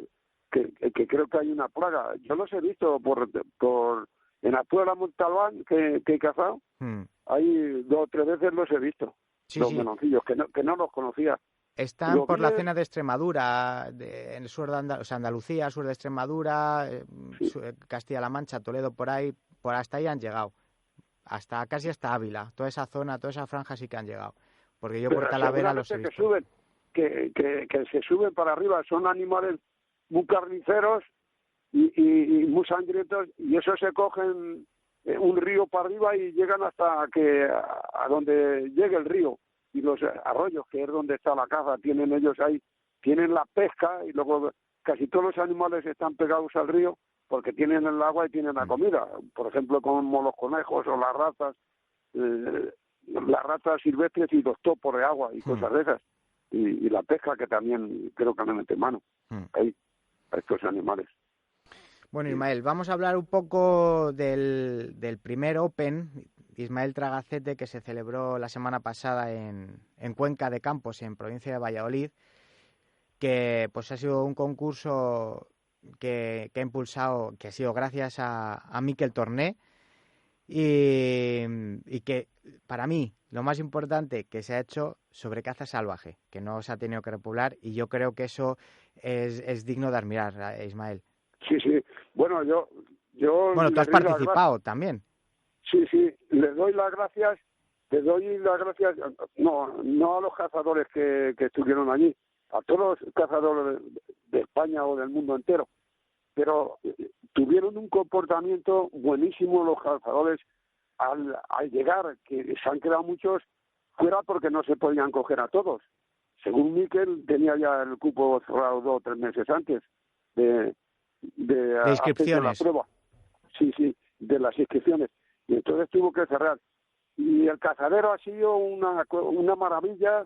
que creo que hay una plaga. Yo los he visto en la Puebla Montalbán que he cazado. Hay 2 o 3 veces los he visto, los meloncillos, que no los conocía. Están por la zona de Extremadura, en el sur de Andalucía, sur de Extremadura, Castilla-La Mancha, Toledo, por ahí, hasta ahí han llegado. Casi hasta Ávila, toda esa zona, toda esa franja sí que han llegado. Porque yo por Talavera los he visto. Que se suben para arriba, son animales muy carniceros y muy sangrientos, y eso se cogen un río para arriba y llegan hasta que a donde llegue el río, y los arroyos, que es donde está la caza, tienen ellos ahí, tienen la pesca, y luego casi todos los animales están pegados al río porque tienen el agua y tienen la comida, por ejemplo como los conejos o las ratas silvestres y los topos de agua y cosas de esas, y la pesca, que también creo que le mete mano ahí a estos animales. Bueno, Ismael, vamos a hablar un poco del primer Open Ismael Tragacete, que se celebró la semana pasada en Cuenca de Campos, en provincia de Valladolid, que pues ha sido un concurso que ha impulsado, que ha sido gracias a Miquel Torné, y que para mí lo más importante, que se ha hecho sobre caza salvaje, que no se ha tenido que repoblar, y yo creo que eso es digno de admirar, Ismael. Sí, sí. Bueno, yo bueno, tú has participado también. Sí, le doy las gracias, no a los cazadores que estuvieron allí, a todos los cazadores de España o del mundo entero, pero tuvieron un comportamiento buenísimo los cazadores al llegar, que se han quedado muchos fuera porque no se podían coger a todos. Según Miquel, tenía ya el cupo cerrado 2 o 3 meses antes de inscripciones. La prueba. Sí, de las inscripciones. Y entonces tuvo que cerrar. Y el cazadero ha sido una maravilla,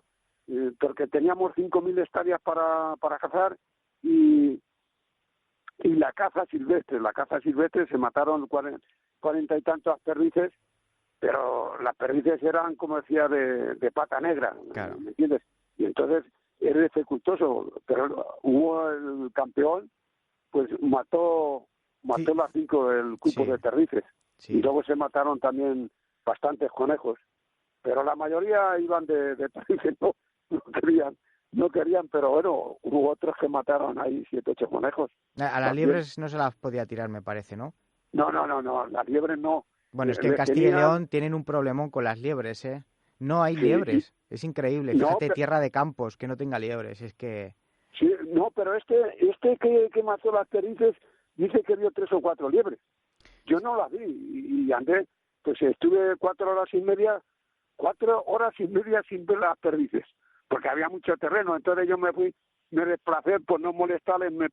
porque teníamos 5.000 hectáreas para cazar, y la caza silvestre se mataron 40 y tantas perdices, pero las perdices eran, como decía, de pata negra, claro. ¿Me entiendes? Y entonces es dificultoso, pero hubo el campeón, pues mató las 5 del cupo de perdices, y luego se mataron también bastantes conejos, pero la mayoría iban de perdices, no querían, pero bueno, hubo otros que mataron ahí 7 o 8 conejos. A las liebres no se las podía tirar, me parece, ¿no? No, las liebres no. Bueno, es que en Castilla y León tienen un problemón con las liebres, ¿eh? No hay liebres, es increíble. Fíjate, tierra de campos, que no tenga liebres, es que... Sí, no, pero este que mató las perdices dice que vio 3 o 4 liebres. Yo no las vi, y andé, pues estuve 4 horas y media sin ver las perdices, porque había mucho terreno. Entonces yo me desplacé por no molestarles, me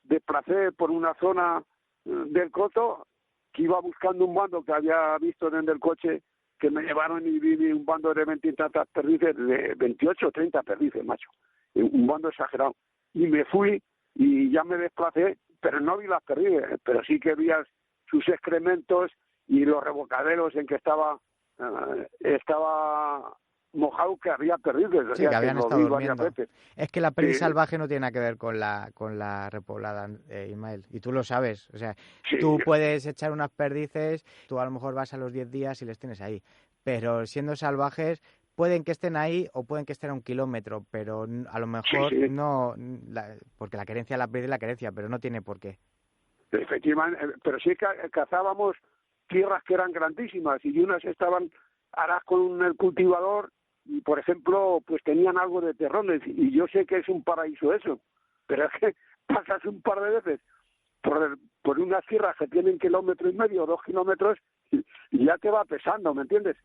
desplacé por una zona del coto, que iba buscando un bando que había visto desde el coche, que me llevaron, y vi un bando de 20 y tantas perdices, de 28 o 30 perdices, macho, un bando exagerado. Y me fui y ya me desplacé, pero no vi las perdices, pero sí que vi sus excrementos y los revocaderos en que estaba mojado, que había perdices. Sí, que habían estado durmiendo. Es que la perdiz Sí. salvaje no tiene nada que ver con la repoblada, Ismael, y tú lo sabes. O sea, Sí. tú puedes echar unas perdices, tú a lo mejor vas a los 10 días y les tienes ahí, pero siendo salvajes pueden que estén ahí o pueden que estén a 1 kilómetro, pero a lo mejor no, porque la querencia de la perdiz es la querencia, pero no tiene por qué. Efectivamente, pero sí que cazábamos tierras que eran grandísimas, y unas estaban aradas con el cultivador, y por ejemplo pues tenían algo de terrones, y yo sé que es un paraíso eso, pero es que pasas un par de veces por unas tierras que tienen 1,5 kilómetros o 2 kilómetros, y ya te va pesando, ¿me entiendes?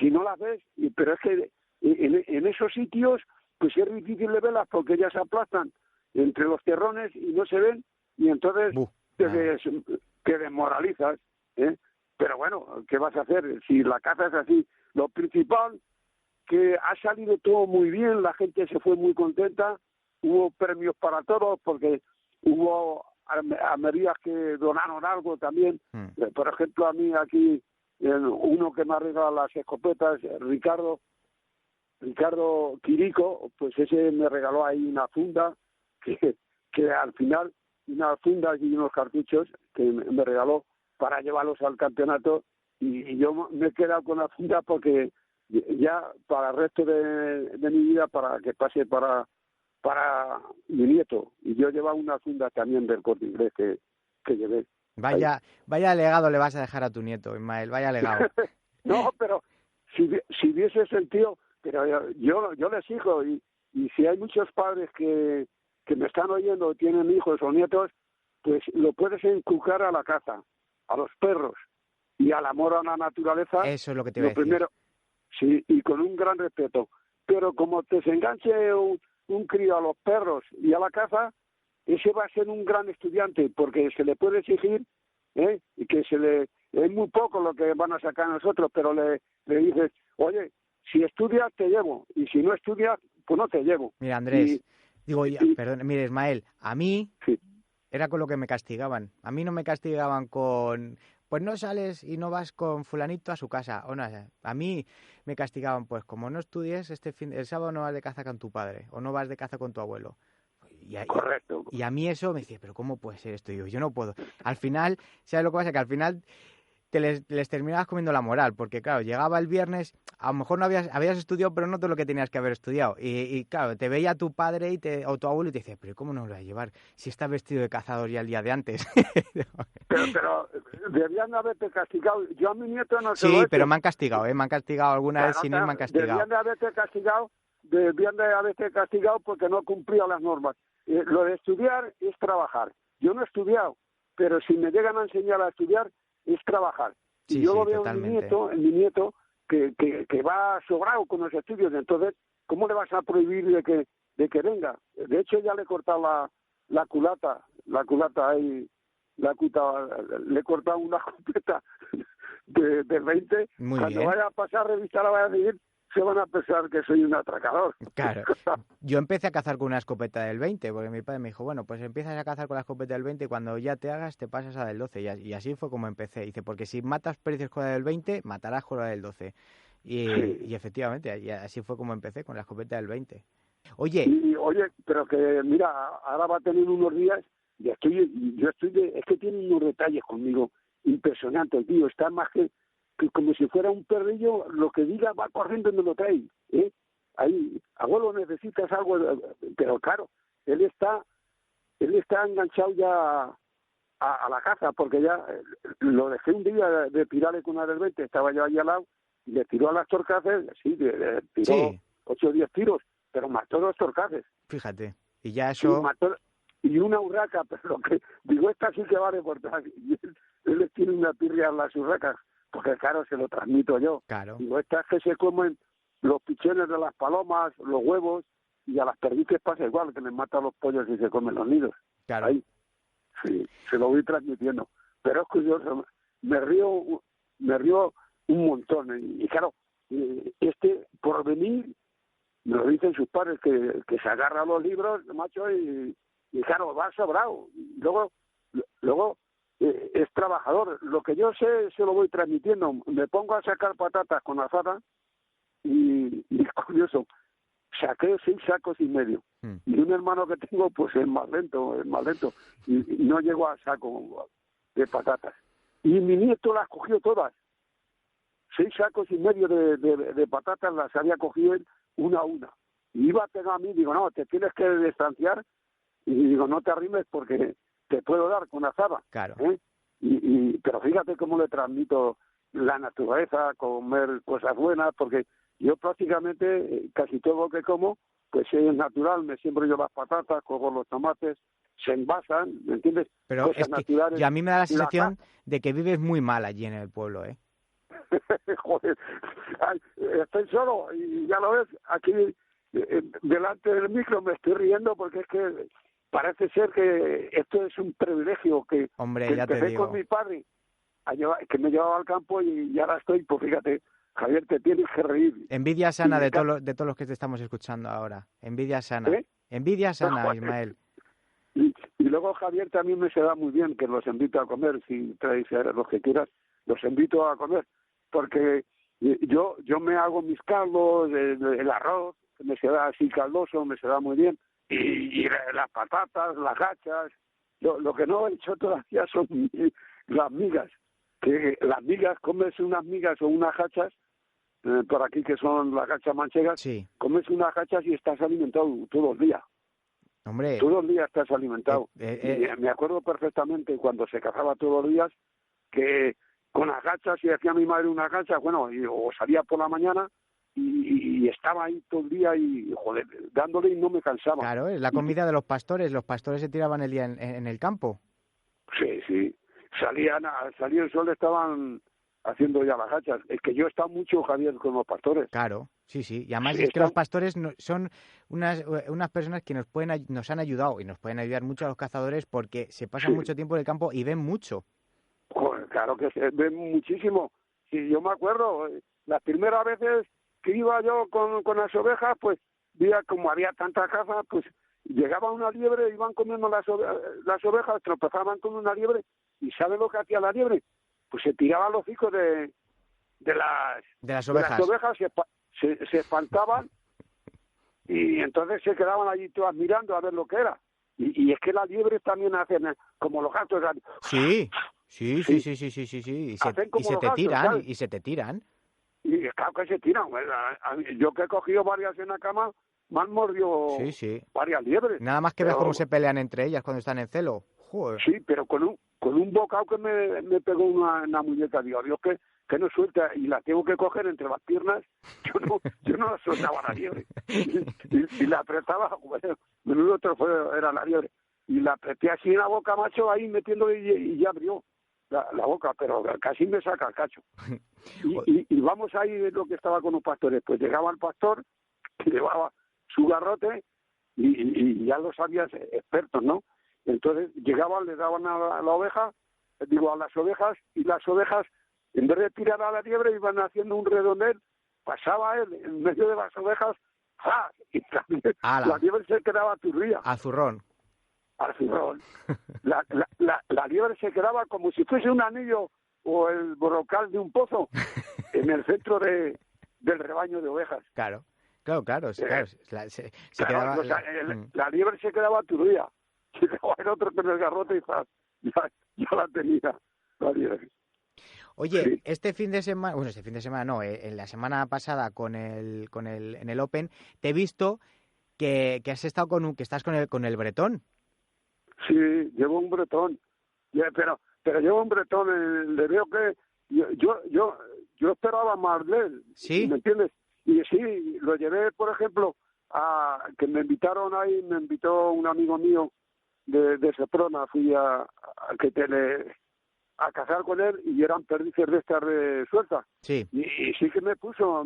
Si no las ves, pero es que en esos sitios pues es difícil de verlas, porque ellas se aplastan entre los terrones y no se ven, y entonces te desmoralizas, ¿eh? Pero bueno, ¿qué vas a hacer si la caza es así? Lo principal, que ha salido todo muy bien, la gente se fue muy contenta, hubo premios para todos, porque hubo armerías que donaron algo también. Por ejemplo, a mí aquí, uno que me ha regalado las escopetas, Ricardo Quirico, pues ese me regaló ahí una funda, que al final, unas fundas y unos cartuchos que me regaló para llevarlos al campeonato, y yo me he quedado con la funda porque ya para el resto de mi vida, para que pase para mi nieto, y yo llevaba una funda también del Corte Inglés que llevé. Vaya legado le vas a dejar a tu nieto, Ismael, vaya legado. No, pero si vieses el tío, pero yo les exijo, y si hay muchos padres que me están oyendo, tienen hijos o nietos, pues lo puedes inculcar a la caza, a los perros y al amor a la naturaleza. Eso es lo que te iba a decir. Primero, sí, y con un gran respeto. Pero como te se enganche un crío a los perros y a la caza, ese va a ser un gran estudiante, porque se le puede exigir, y que es muy poco lo que van a sacar a nosotros, pero le dices, oye, si estudias te llevo, y si no estudias, pues no te llevo. Mira, Andrés, perdón, mire, Ismael, a mí sí. Era con lo que me castigaban. A mí no me castigaban con, pues no sales y no vas con fulanito a su casa, o no, a mí me castigaban, pues como no estudies, el sábado no vas de caza con tu padre, o no vas de caza con tu abuelo. Correcto. Y a mí eso me decía, pero ¿cómo puede ser esto? Yo no puedo. Al final, ¿sabes lo que pasa? Que al final les terminabas comiendo la moral, porque claro, llegaba el viernes, a lo mejor no habías estudiado, pero no todo lo que tenías que haber estudiado. Y claro, te veía tu padre o tu abuelo y te decía, pero ¿cómo no lo voy a llevar? Si está vestido de cazador ya el día de antes. pero debían haberte castigado. Yo a mi nieto no se lo he Sí, hecho. pero me han castigado, me han castigado alguna vez sin ir, me han castigado. Debían de haberte castigado porque no cumplía las normas. Lo de estudiar es trabajar. Yo no he estudiado, pero si me llegan a enseñar a estudiar, es trabajar. Sí, y yo sí, lo veo totalmente. en mi nieto que va sobrado con los estudios. Entonces, ¿cómo le vas a prohibir de que venga? De hecho, ya le he cortado la culata ahí, le he cortado una completa del 20. Muy Cuando bien. vaya a pasar revista la vaya a decir, se van a pensar que soy un atracador. Claro. Yo empecé a cazar con una escopeta del 20, porque mi padre me dijo, bueno, pues empiezas a cazar con la escopeta del 20 y cuando ya te hagas te pasas a la del 12. Y así fue como empecé. Dice, porque si matas perdices con la del 20, matarás con la del 12. Y efectivamente, y así fue como empecé con la escopeta del 20. Oye, Pero que mira, ahora va a tener unos días y es que tiene unos detalles conmigo impresionantes, tío. Está más que como si fuera un perrillo, lo que diga va corriendo y me lo trae. Ahí, abuelo, necesitas algo, pero claro, él está enganchado ya a la caza, porque ya lo dejé un día de tirarle con una del 20, estaba yo ahí al lado, y le tiró a las torcaces, sí, le tiró sí, 8 o 10 tiros, pero mató 2 torcaces. fíjate, y ya Sí, eso... mató, y una urraca, pero lo que digo, esta sí que vale por atrás. Y él les tiene una tirria a las urracas, porque claro, se lo transmito yo. Claro. Digo, estas que se comen los pichones de las palomas, los huevos, y a las perdices pasa igual, que les matan los pollos y se comen los nidos. Claro. Ahí, sí, se lo voy transmitiendo. Pero es curioso, me río un montón. Y claro, por venir, me lo dicen sus padres, que se agarra a los libros, macho, y claro, va sobrado. Y luego es trabajador. Lo que yo sé se lo voy transmitiendo. Me pongo a sacar patatas con azada y es curioso. Saqué 6 sacos y medio. Y un hermano que tengo, pues es más lento. Y no llegó a saco de patatas. Y mi nieto las cogió todas. 6 sacos y medio de patatas las había cogido él una a una. Y iba a pegar a mí, digo, no, te tienes que distanciar. Y digo, no te arrimes porque te puedo dar con azada. Claro. Pero fíjate cómo le transmito la naturaleza, comer cosas buenas, porque yo prácticamente casi todo lo que como, pues es natural. Me siembro yo las patatas, cojo los tomates, se envasan, ¿me entiendes? Pero cosas es que naturales. y a mí me da la sensación de que vives muy mal allí en el pueblo, ¿eh? Joder, estoy solo y ya lo ves, aquí delante del micro me estoy riendo porque es que parece ser que esto es un privilegio que Hombre, ya te empecé digo. con mi padre, que me llevaba al campo y ahora estoy, pues fíjate, Javier, te tienes que reír. Envidia sana de todos los que te estamos escuchando ahora. Envidia sana. Envidia sana, Joder. Ismael. Y luego Javier también me se da muy bien, que los invito a comer, si traéis a los que quieras, los invito a comer, porque yo me hago mis caldos, el arroz, me se da así caldoso, me se da muy bien, y las patatas, las gachas, lo que no he hecho todavía son las migas, que las migas, comes unas migas o unas gachas, por aquí que son las gachas manchegas, Sí. comes unas gachas y estás alimentado todo el día. Hombre. Todos los días estás alimentado. Me acuerdo perfectamente cuando se cazaba todos los días que con las gachas, si hacía mi madre una gacha, bueno, o salía por la mañana y estaba ahí todo el día y, joder, dándole y no me cansaba. Claro, es la comida de los pastores. Los pastores se tiraban el día en el campo. Sí, sí. Salía el sol, estaban haciendo ya las hachas. Es que yo he estado mucho, Javier, con los pastores. Claro, sí, sí. Y además Sí, es que los pastores son unas personas que nos han ayudado y nos pueden ayudar mucho a los cazadores porque se pasan Sí. mucho tiempo en el campo y ven mucho. Joder, claro que se ven muchísimo. Sí, yo me acuerdo, las primeras veces que iba yo con las ovejas, pues veía como había tanta caza, pues llegaba una liebre, iban comiendo las ovejas, tropezaban con una liebre, y ¿sabe lo que hacía la liebre? Pues se tiraba los hijos de las las ovejas. ovejas, se espantaban y entonces se quedaban allí todas mirando a ver lo que era. Y es que las liebres también hacen como los gatos. Sí, sí, sí, sí, sí, sí, sí, sí. Hacen Y como se los te gatos, tiran, ¿sabes? y se te tiran. Y claro que se tiran. Yo que he cogido varias en la cama, me han mordido Sí, sí. varias liebres. Nada más que ves cómo se pelean entre ellas cuando están en celo. Joder. Sí, pero con un bocado que me pegó una muñeca. Digo, Dios, que no suelta, y la tengo que coger entre las piernas. Yo no la soltaba la liebre. Y la apretaba, bueno, menudo trofeo era la liebre. Y la apreté así en la boca, macho, ahí metiendo y ya abrió la boca, pero casi me saca el cacho. Y vamos ahí lo que estaba con los pastores. Pues llegaba el pastor, que llevaba su garrote, y ya lo sabías, expertos, ¿no? Entonces llegaban, le daban a la oveja, a las ovejas, y las ovejas, en vez de tirar a la liebre, iban haciendo un redondel, pasaba él en medio de las ovejas, ¡ja! Y la liebre se quedaba aturdida. Al zurrón. Al zurrón. La liebre se quedaba como si fuese un anillo o el brocal de un pozo en el centro del rebaño de ovejas. Claro. Claro. Claro, la liebre se quedaba aturdida. Y luego el otro con el garrote y ya la tenía la liebre. Oye, Sí. este fin de semana no, en la semana pasada en el Open, te he visto que has estado que estás con el bretón. Sí, llevo un bretón. Pero llevo un bretón, le veo que yo esperaba más de él. ¿Sí? ¿Me entiendes? Y sí, lo llevé, por ejemplo, que me invitó un amigo mío de Seprona, fui a cazar con él y eran perdices de estas de suelta. Sí. Y sí que me puso,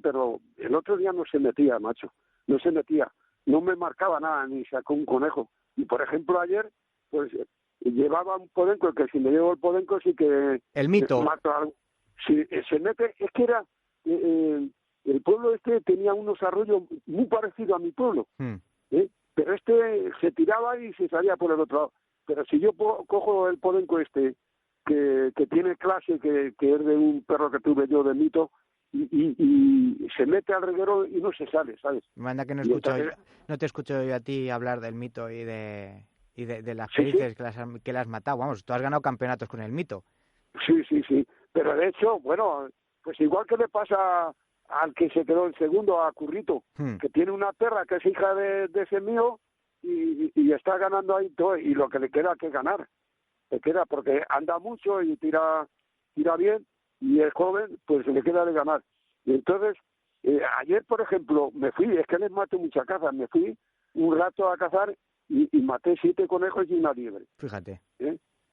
pero el otro día no se metía, macho, no se metía, no me marcaba nada, ni sacó un conejo. Y por ejemplo ayer, pues llevaba un podenco, que si me llevo el podenco sí que... El mito. Mato algo. Si se mete, es que era... el pueblo este tenía unos arroyos muy parecidos a mi pueblo, pero este se tiraba y se salía por el otro lado. Pero si yo cojo el podenco este, que tiene clase, que es de un perro que tuve yo de mito, y se mete al reguero y no se sale, ¿sabes? Manda que no te escucho yo a ti hablar del mito y de las felices sí. que le has matado. Vamos, tú has ganado campeonatos con el mito. Sí. Pero de hecho, bueno, pues igual que le pasa al que se quedó el segundo, a Currito, que tiene una perra que es hija de ese mío y está ganando ahí todo, y lo que le queda que ganar. Le queda porque anda mucho y tira bien, y es joven, pues le queda de ganar. Y entonces, ayer, por ejemplo, me fui, es que les mato mucha caza, me fui un rato a cazar y maté 7 conejos y una liebre. Fíjate.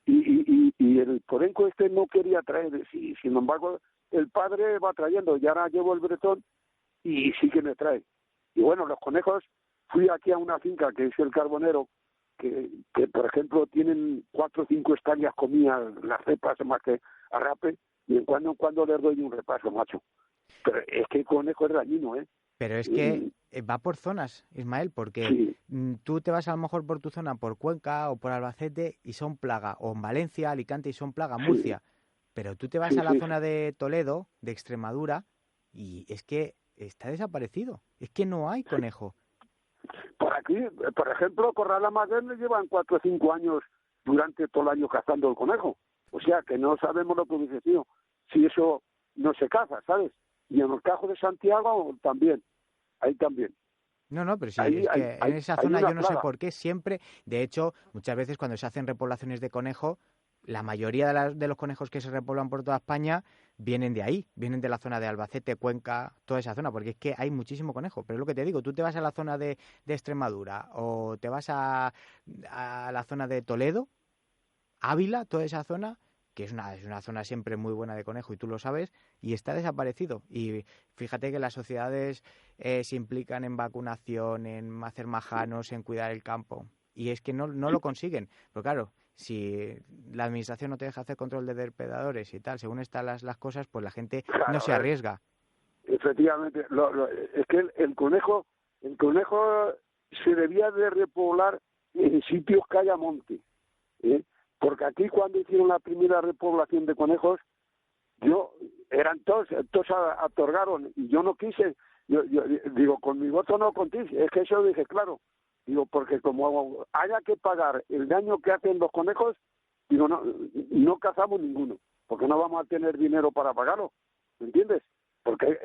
Y el podenco este no quería traer, sin embargo, el padre va trayendo, y ahora llevo el bretón y sí que me trae. Y bueno, los conejos, fui aquí a una finca que es el Carbonero, que por ejemplo tienen 4 o 5 hectáreas comidas las cepas más que arrape, y en cuando les doy un repaso, macho. Pero es que el conejo es dañino, ¿eh? Pero es que va por zonas, Ismael, porque tú te vas a lo mejor por tu zona, por Cuenca o por Albacete, y son plaga, o en Valencia, Alicante, y son plaga, Murcia. Pero tú te vas a la zona de Toledo, de Extremadura, y es que está desaparecido. Es que no hay conejo. Por aquí, por ejemplo, Corral Amaguer llevan 4 o 5 años durante todo el año cazando el conejo. O sea, que no sabemos lo que hubiese sido si eso no se caza, ¿sabes? Y en el Cajo de Santiago también, ahí también. No, pero sí, es que en esa zona yo no sé por qué siempre, de hecho, muchas veces cuando se hacen repoblaciones de conejo, la mayoría de los conejos que se repoblan por toda España vienen de ahí, vienen de la zona de Albacete, Cuenca, toda esa zona, porque es que hay muchísimo conejo. Pero es lo que te digo, tú te vas a la zona de Extremadura o te vas a la zona de Toledo, Ávila, toda esa zona, que es una zona siempre muy buena de conejo y tú lo sabes, y está desaparecido. Y fíjate que las sociedades se implican en vacunación, en hacer majanos, en cuidar el campo, y es que no lo consiguen. Pero claro, si la administración no te deja hacer control de depredadores y tal, según están las cosas, pues la gente no se arriesga. Efectivamente, es que el conejo se debía de repoblar en sitios que haya monte, ¿eh? Porque aquí cuando hicieron la primera repoblación de conejos, eran todos otorgaron, y yo no quise, yo digo, con mi voto no contéis, es que eso dije, claro, digo, porque como haya que pagar el daño que hacen los conejos, digo, no cazamos ninguno, porque no vamos a tener dinero para pagarlo, ¿me entiendes? Porque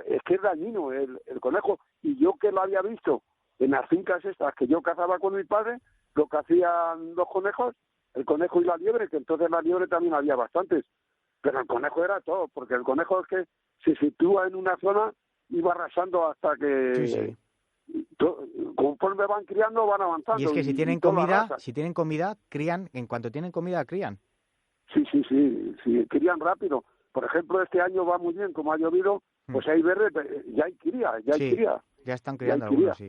es que es dañino el conejo, y yo que lo había visto en las fincas estas que yo cazaba con mi padre, lo que hacían los conejos, el conejo y la liebre, que entonces la liebre también había bastantes, pero el conejo era todo, porque el conejo es que se sitúa en una zona y va arrasando hasta que conforme van criando van avanzando. Y es que si tienen comida, crían, en cuanto tienen comida, crían. Sí, crían rápido. Por ejemplo, este año va muy bien, como ha llovido, pues hay verde, ya hay cría, ya están criando algunos, sí.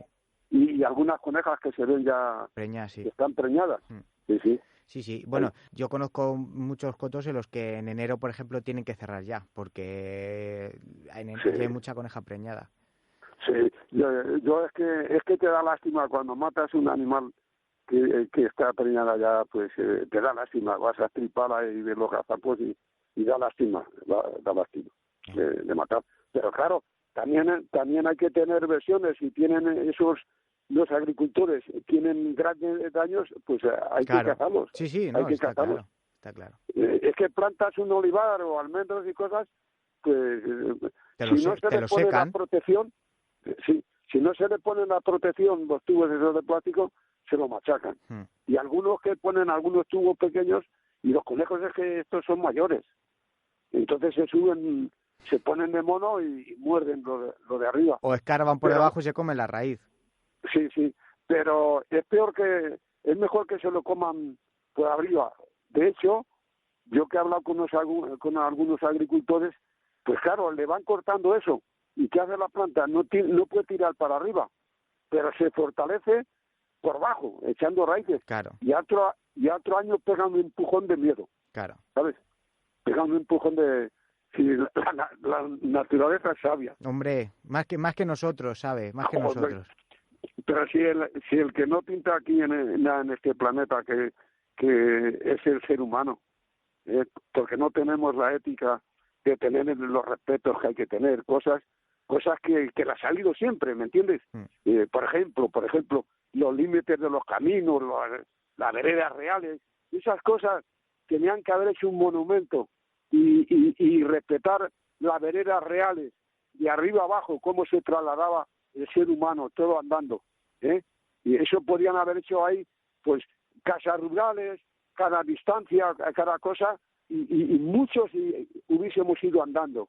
Y algunas conejas que se ven ya preñadas, sí. Que están preñadas. Sí. Bueno, yo conozco muchos cotos en los que en enero, por ejemplo, tienen que cerrar ya, porque ya hay mucha coneja preñada. Sí, yo es que te da lástima cuando matas un animal que está preñada ya, pues te da lástima, vas a estriparla y ves los gazapos y da lástima, da lástima de matar. Pero claro, también hay que tener versiones, si tienen los agricultores tienen grandes daños, pues hay que cazarlos. Sí, hay que está cazarlos. Claro. Es que plantas un olivar o almendros y cosas, pues si no se le pone la protección, si no se le pone la protección, los tubos esos de plástico, se lo machacan. Y algunos que ponen algunos tubos pequeños, y los conejos es que estos son mayores. Entonces se ponen de mono y muerden lo de arriba. O escarban por debajo y se comen la raíz. Sí, pero es mejor que se lo coman por arriba. De hecho, yo que he hablado con algunos agricultores, pues claro, le van cortando eso. ¿Y qué hace la planta? No puede tirar para arriba, pero se fortalece por abajo, echando raíces. Claro. Y otro año pega un empujón de miedo. Claro. ¿Sabes? Pega un empujón de... Sí, la naturaleza es sabia. Hombre, más que nosotros, ¿sabe? Más que nosotros. Pero si el que no pinta aquí en este planeta, que es el ser humano, porque no tenemos la ética de tener los respetos que hay que tener, cosas que las ha salido siempre, ¿me entiendes? Por ejemplo, los límites de los caminos, las veredas reales, esas cosas tenían que haber hecho un monumento y respetar las veredas reales, de arriba abajo, cómo se trasladaba el ser humano, todo andando, y eso podrían haber hecho ahí, pues, casas rurales, cada distancia, cada cosa, y muchos hubiésemos ido andando,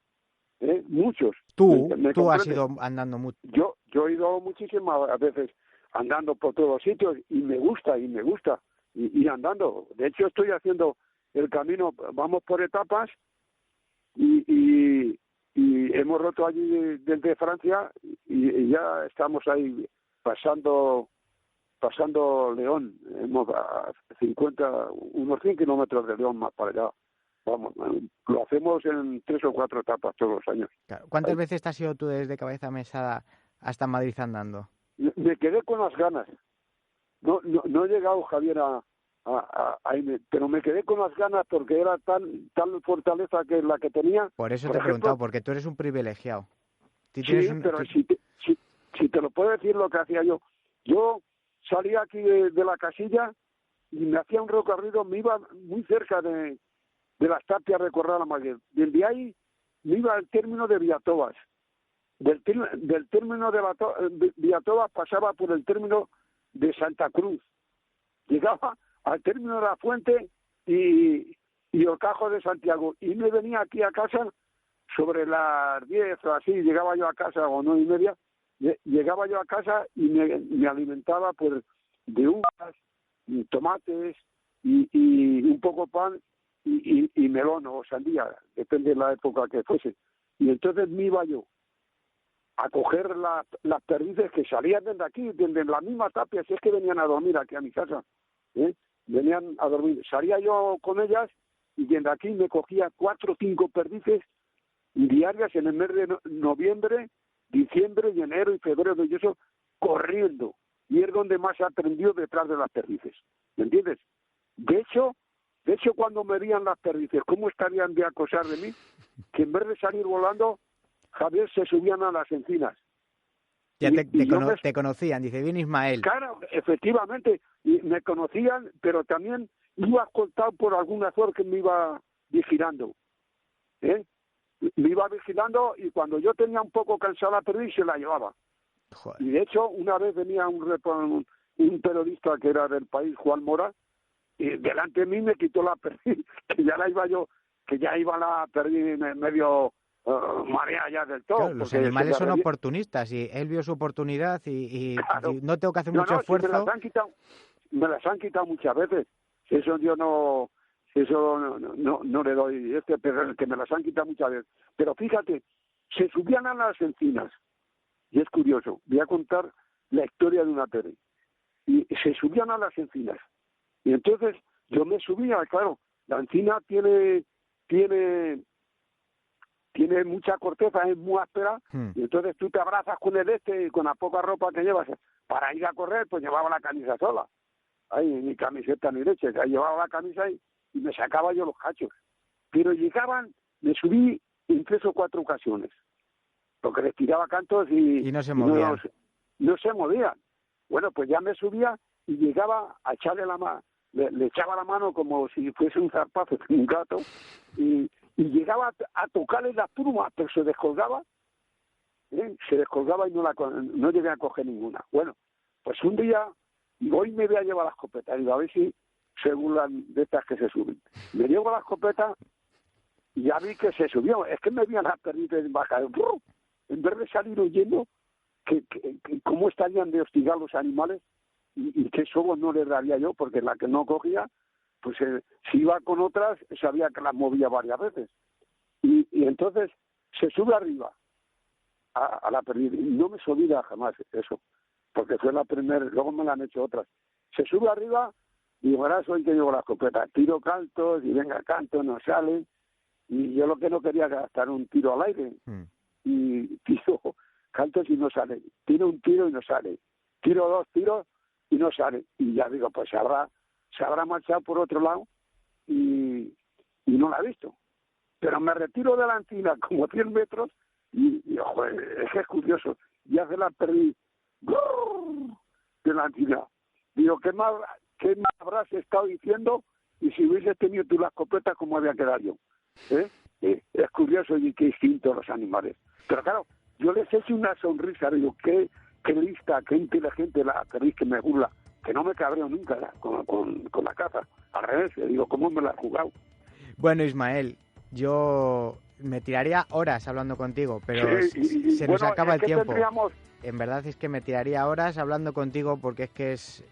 muchos. Tú has ido andando mucho. Yo he ido muchísimas veces andando por todos los sitios, y me gusta, y andando. De hecho, estoy haciendo el camino, vamos por etapas, y hemos roto allí desde Francia y ya estamos ahí pasando León, hemos a unos 100 kilómetros de León más para allá. Vamos, lo hacemos en 3 o 4 etapas todos los años. Claro. ¿Cuántas veces te has ido tú desde Cabeza Mesada hasta Madrid andando? Me quedé con las ganas. No he llegado, Javier, pero me quedé con las ganas porque era tal fortaleza que la que tenía. Por eso te he preguntado, porque tú eres un privilegiado. Pero si te lo puedo decir lo que hacía yo. Yo salía aquí de la casilla y me hacía un recorrido, me iba muy cerca de las tapias a recorrer la Madrid. Desde ahí me iba al término de Villatobas. Del término de Villatobas pasaba por el término de Santa Cruz. Llegaba al término de la Fuente y el Cajo de Santiago. Y me venía aquí a casa sobre las 10 o así, llegaba yo a casa, o 9:30, llegaba yo a casa y me alimentaba pues de uvas, tomates, y un poco pan y melón o sandía, depende de la época que fuese. Y entonces me iba yo a coger las perdices que salían desde aquí, desde la misma tapia, si es que venían a dormir aquí a mi casa, venían a dormir. Salía yo con ellas y desde aquí me cogía 4 o 5 perdices diarias en el mes de noviembre, diciembre y enero y febrero, y eso corriendo. Y es donde más aprendió detrás de las perdices. ¿Me entiendes? De hecho, cuando me veían las perdices, ¿cómo estarían de acosar de mí? Que en vez de salir volando, Javier, se subían a las encinas. Ya te conocían, dice, bien Ismael. Claro, efectivamente, y me conocían, pero también iba escoltado por algún azor que me iba vigilando. Me iba vigilando y cuando yo tenía un poco cansada la perdiz, se la llevaba. Joder. Y de hecho, una vez venía un periodista que era del País, Juan Mora, y delante de mí me quitó la perdiz, que ya iba la perdiz medio marea ya del todo. Claro, los animales son oportunistas y él vio su oportunidad y claro. no tengo que hacer mucho esfuerzo. Me las han quitado muchas veces. Eso yo no le doy pero que me las han quitado muchas veces. Pero fíjate, se subían a las encinas. Y es curioso, voy a contar la historia de una perdiz. Y se subían a las encinas. Y entonces yo me subía, claro, la encina tiene mucha corteza, es muy áspera, y entonces tú te abrazas con el y con la poca ropa que llevas para ir a correr, pues llevaba la camisa sola. Ahí, ni camiseta ni leche, ahí llevaba la camisa y me sacaba yo los cachos. Pero me subí en 3 o 4 ocasiones, porque les tiraba cantos y no se movían. No se movían. Bueno, pues ya me subía y llegaba a echarle la mano, le echaba la mano como si fuese un zarpazo, un gato, y llegaba a tocarle las plumas, pero se descolgaba y no llegué a coger ninguna. Bueno, pues un día, hoy me voy a llevar la escopeta, digo, a ver si se burlan de estas que se suben. Me llevo la escopeta y ya vi que se subió, es que me habían perdido en bajar, en vez de salir huyendo, que cómo estarían de hostigar los animales y qué sobos no les daría yo, porque la que no cogía, pues si iba con otras, sabía que las movía varias veces. Y entonces se sube arriba a la perdiz. Y no me se olvida jamás eso, porque fue la primera, luego me la han hecho otras. Se sube arriba y digo, ahora soy que llevo la escopeta. Tiro cantos y venga canto, no sale. Y yo lo que no quería era gastar un tiro al aire. Y tiro cantos y no sale. Tiro un tiro y no sale. Tiro 2 tiros y no sale. Y ya digo, pues se habrá marchado por otro lado y no la he visto. Pero me retiro de la encina como 100 metros y joder, es que es curioso. Y hace la perdiz de la encina. Digo, ¿qué más habrás estado diciendo? Y si hubieses tenido tú la escopeta, ¿cómo había quedado yo? Es curioso y qué instinto los animales. Pero claro, yo les eché una sonrisa, digo, qué lista, qué inteligente la perdiz que me burla, que no me cabreo nunca con la caza. Al revés, le digo, ¿cómo me la he jugado? Bueno, Ismael, yo me tiraría horas hablando contigo, pero se nos acaba el tiempo. En verdad es que me tiraría horas hablando contigo porque es que es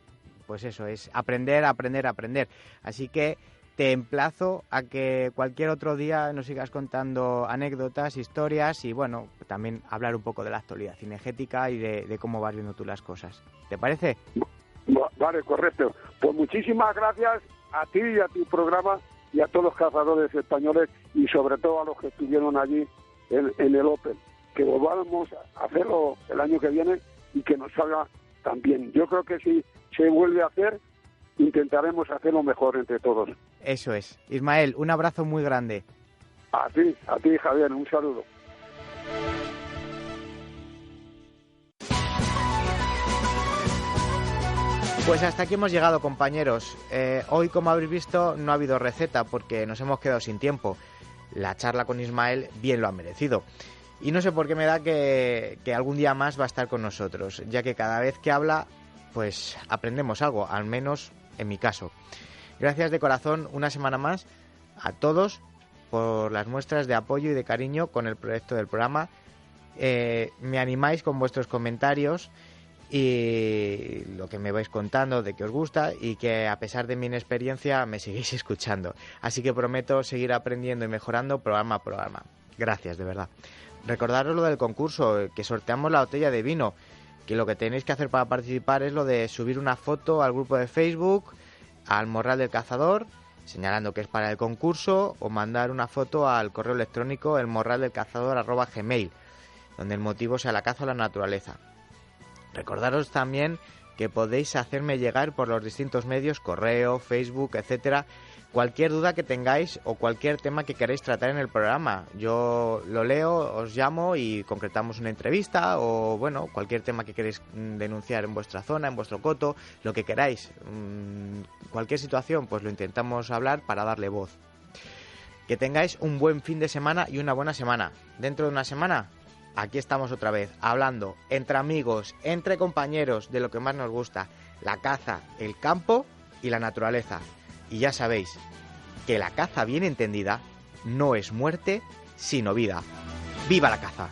aprender. Así que te emplazo a que cualquier otro día nos sigas contando anécdotas, historias y, bueno, también hablar un poco de la actualidad cinegética y de cómo vas viendo tú las cosas. ¿Te parece? Vale, correcto. Pues muchísimas gracias a ti y a tu programa y a todos los cazadores españoles y sobre todo a los que estuvieron allí en el Open. Que volvamos a hacerlo el año que viene y que nos salga también. Yo creo que si se vuelve a hacer, intentaremos hacerlo mejor entre todos. Eso es. Ismael, un abrazo muy grande. A ti, Javier, un saludo. Pues hasta aquí hemos llegado, compañeros. Hoy, como habéis visto, no ha habido receta porque nos hemos quedado sin tiempo. La charla con Ismael bien lo ha merecido. Y no sé por qué me da que algún día más va a estar con nosotros, ya que cada vez que habla, pues aprendemos algo, al menos en mi caso. Gracias de corazón una semana más a todos por las muestras de apoyo y de cariño con el proyecto del programa. Me animáis con vuestros comentarios y lo que me vais contando de que os gusta y que a pesar de mi inexperiencia me seguís escuchando. Así que prometo seguir aprendiendo y mejorando programa a programa. Gracias, de verdad. Recordaros lo del concurso, que sorteamos la botella de vino, que lo que tenéis que hacer para participar es lo de subir una foto al grupo de Facebook, al Morral del Cazador, señalando que es para el concurso, o mandar una foto al correo electrónico elmorraldelcazador@gmail, donde el motivo sea la caza o la naturaleza. Recordaros también que podéis hacerme llegar por los distintos medios, correo, Facebook, etcétera, cualquier duda que tengáis o cualquier tema que queráis tratar en el programa. Yo lo leo, os llamo y concretamos una entrevista, o bueno, cualquier tema que queréis denunciar en vuestra zona, en vuestro coto, lo que queráis. Cualquier situación, pues lo intentamos hablar para darle voz. Que tengáis un buen fin de semana y una buena semana. Dentro de una semana, aquí estamos otra vez, hablando entre amigos, entre compañeros, de lo que más nos gusta: la caza, el campo y la naturaleza. Y ya sabéis que la caza bien entendida no es muerte, sino vida. ¡Viva la caza!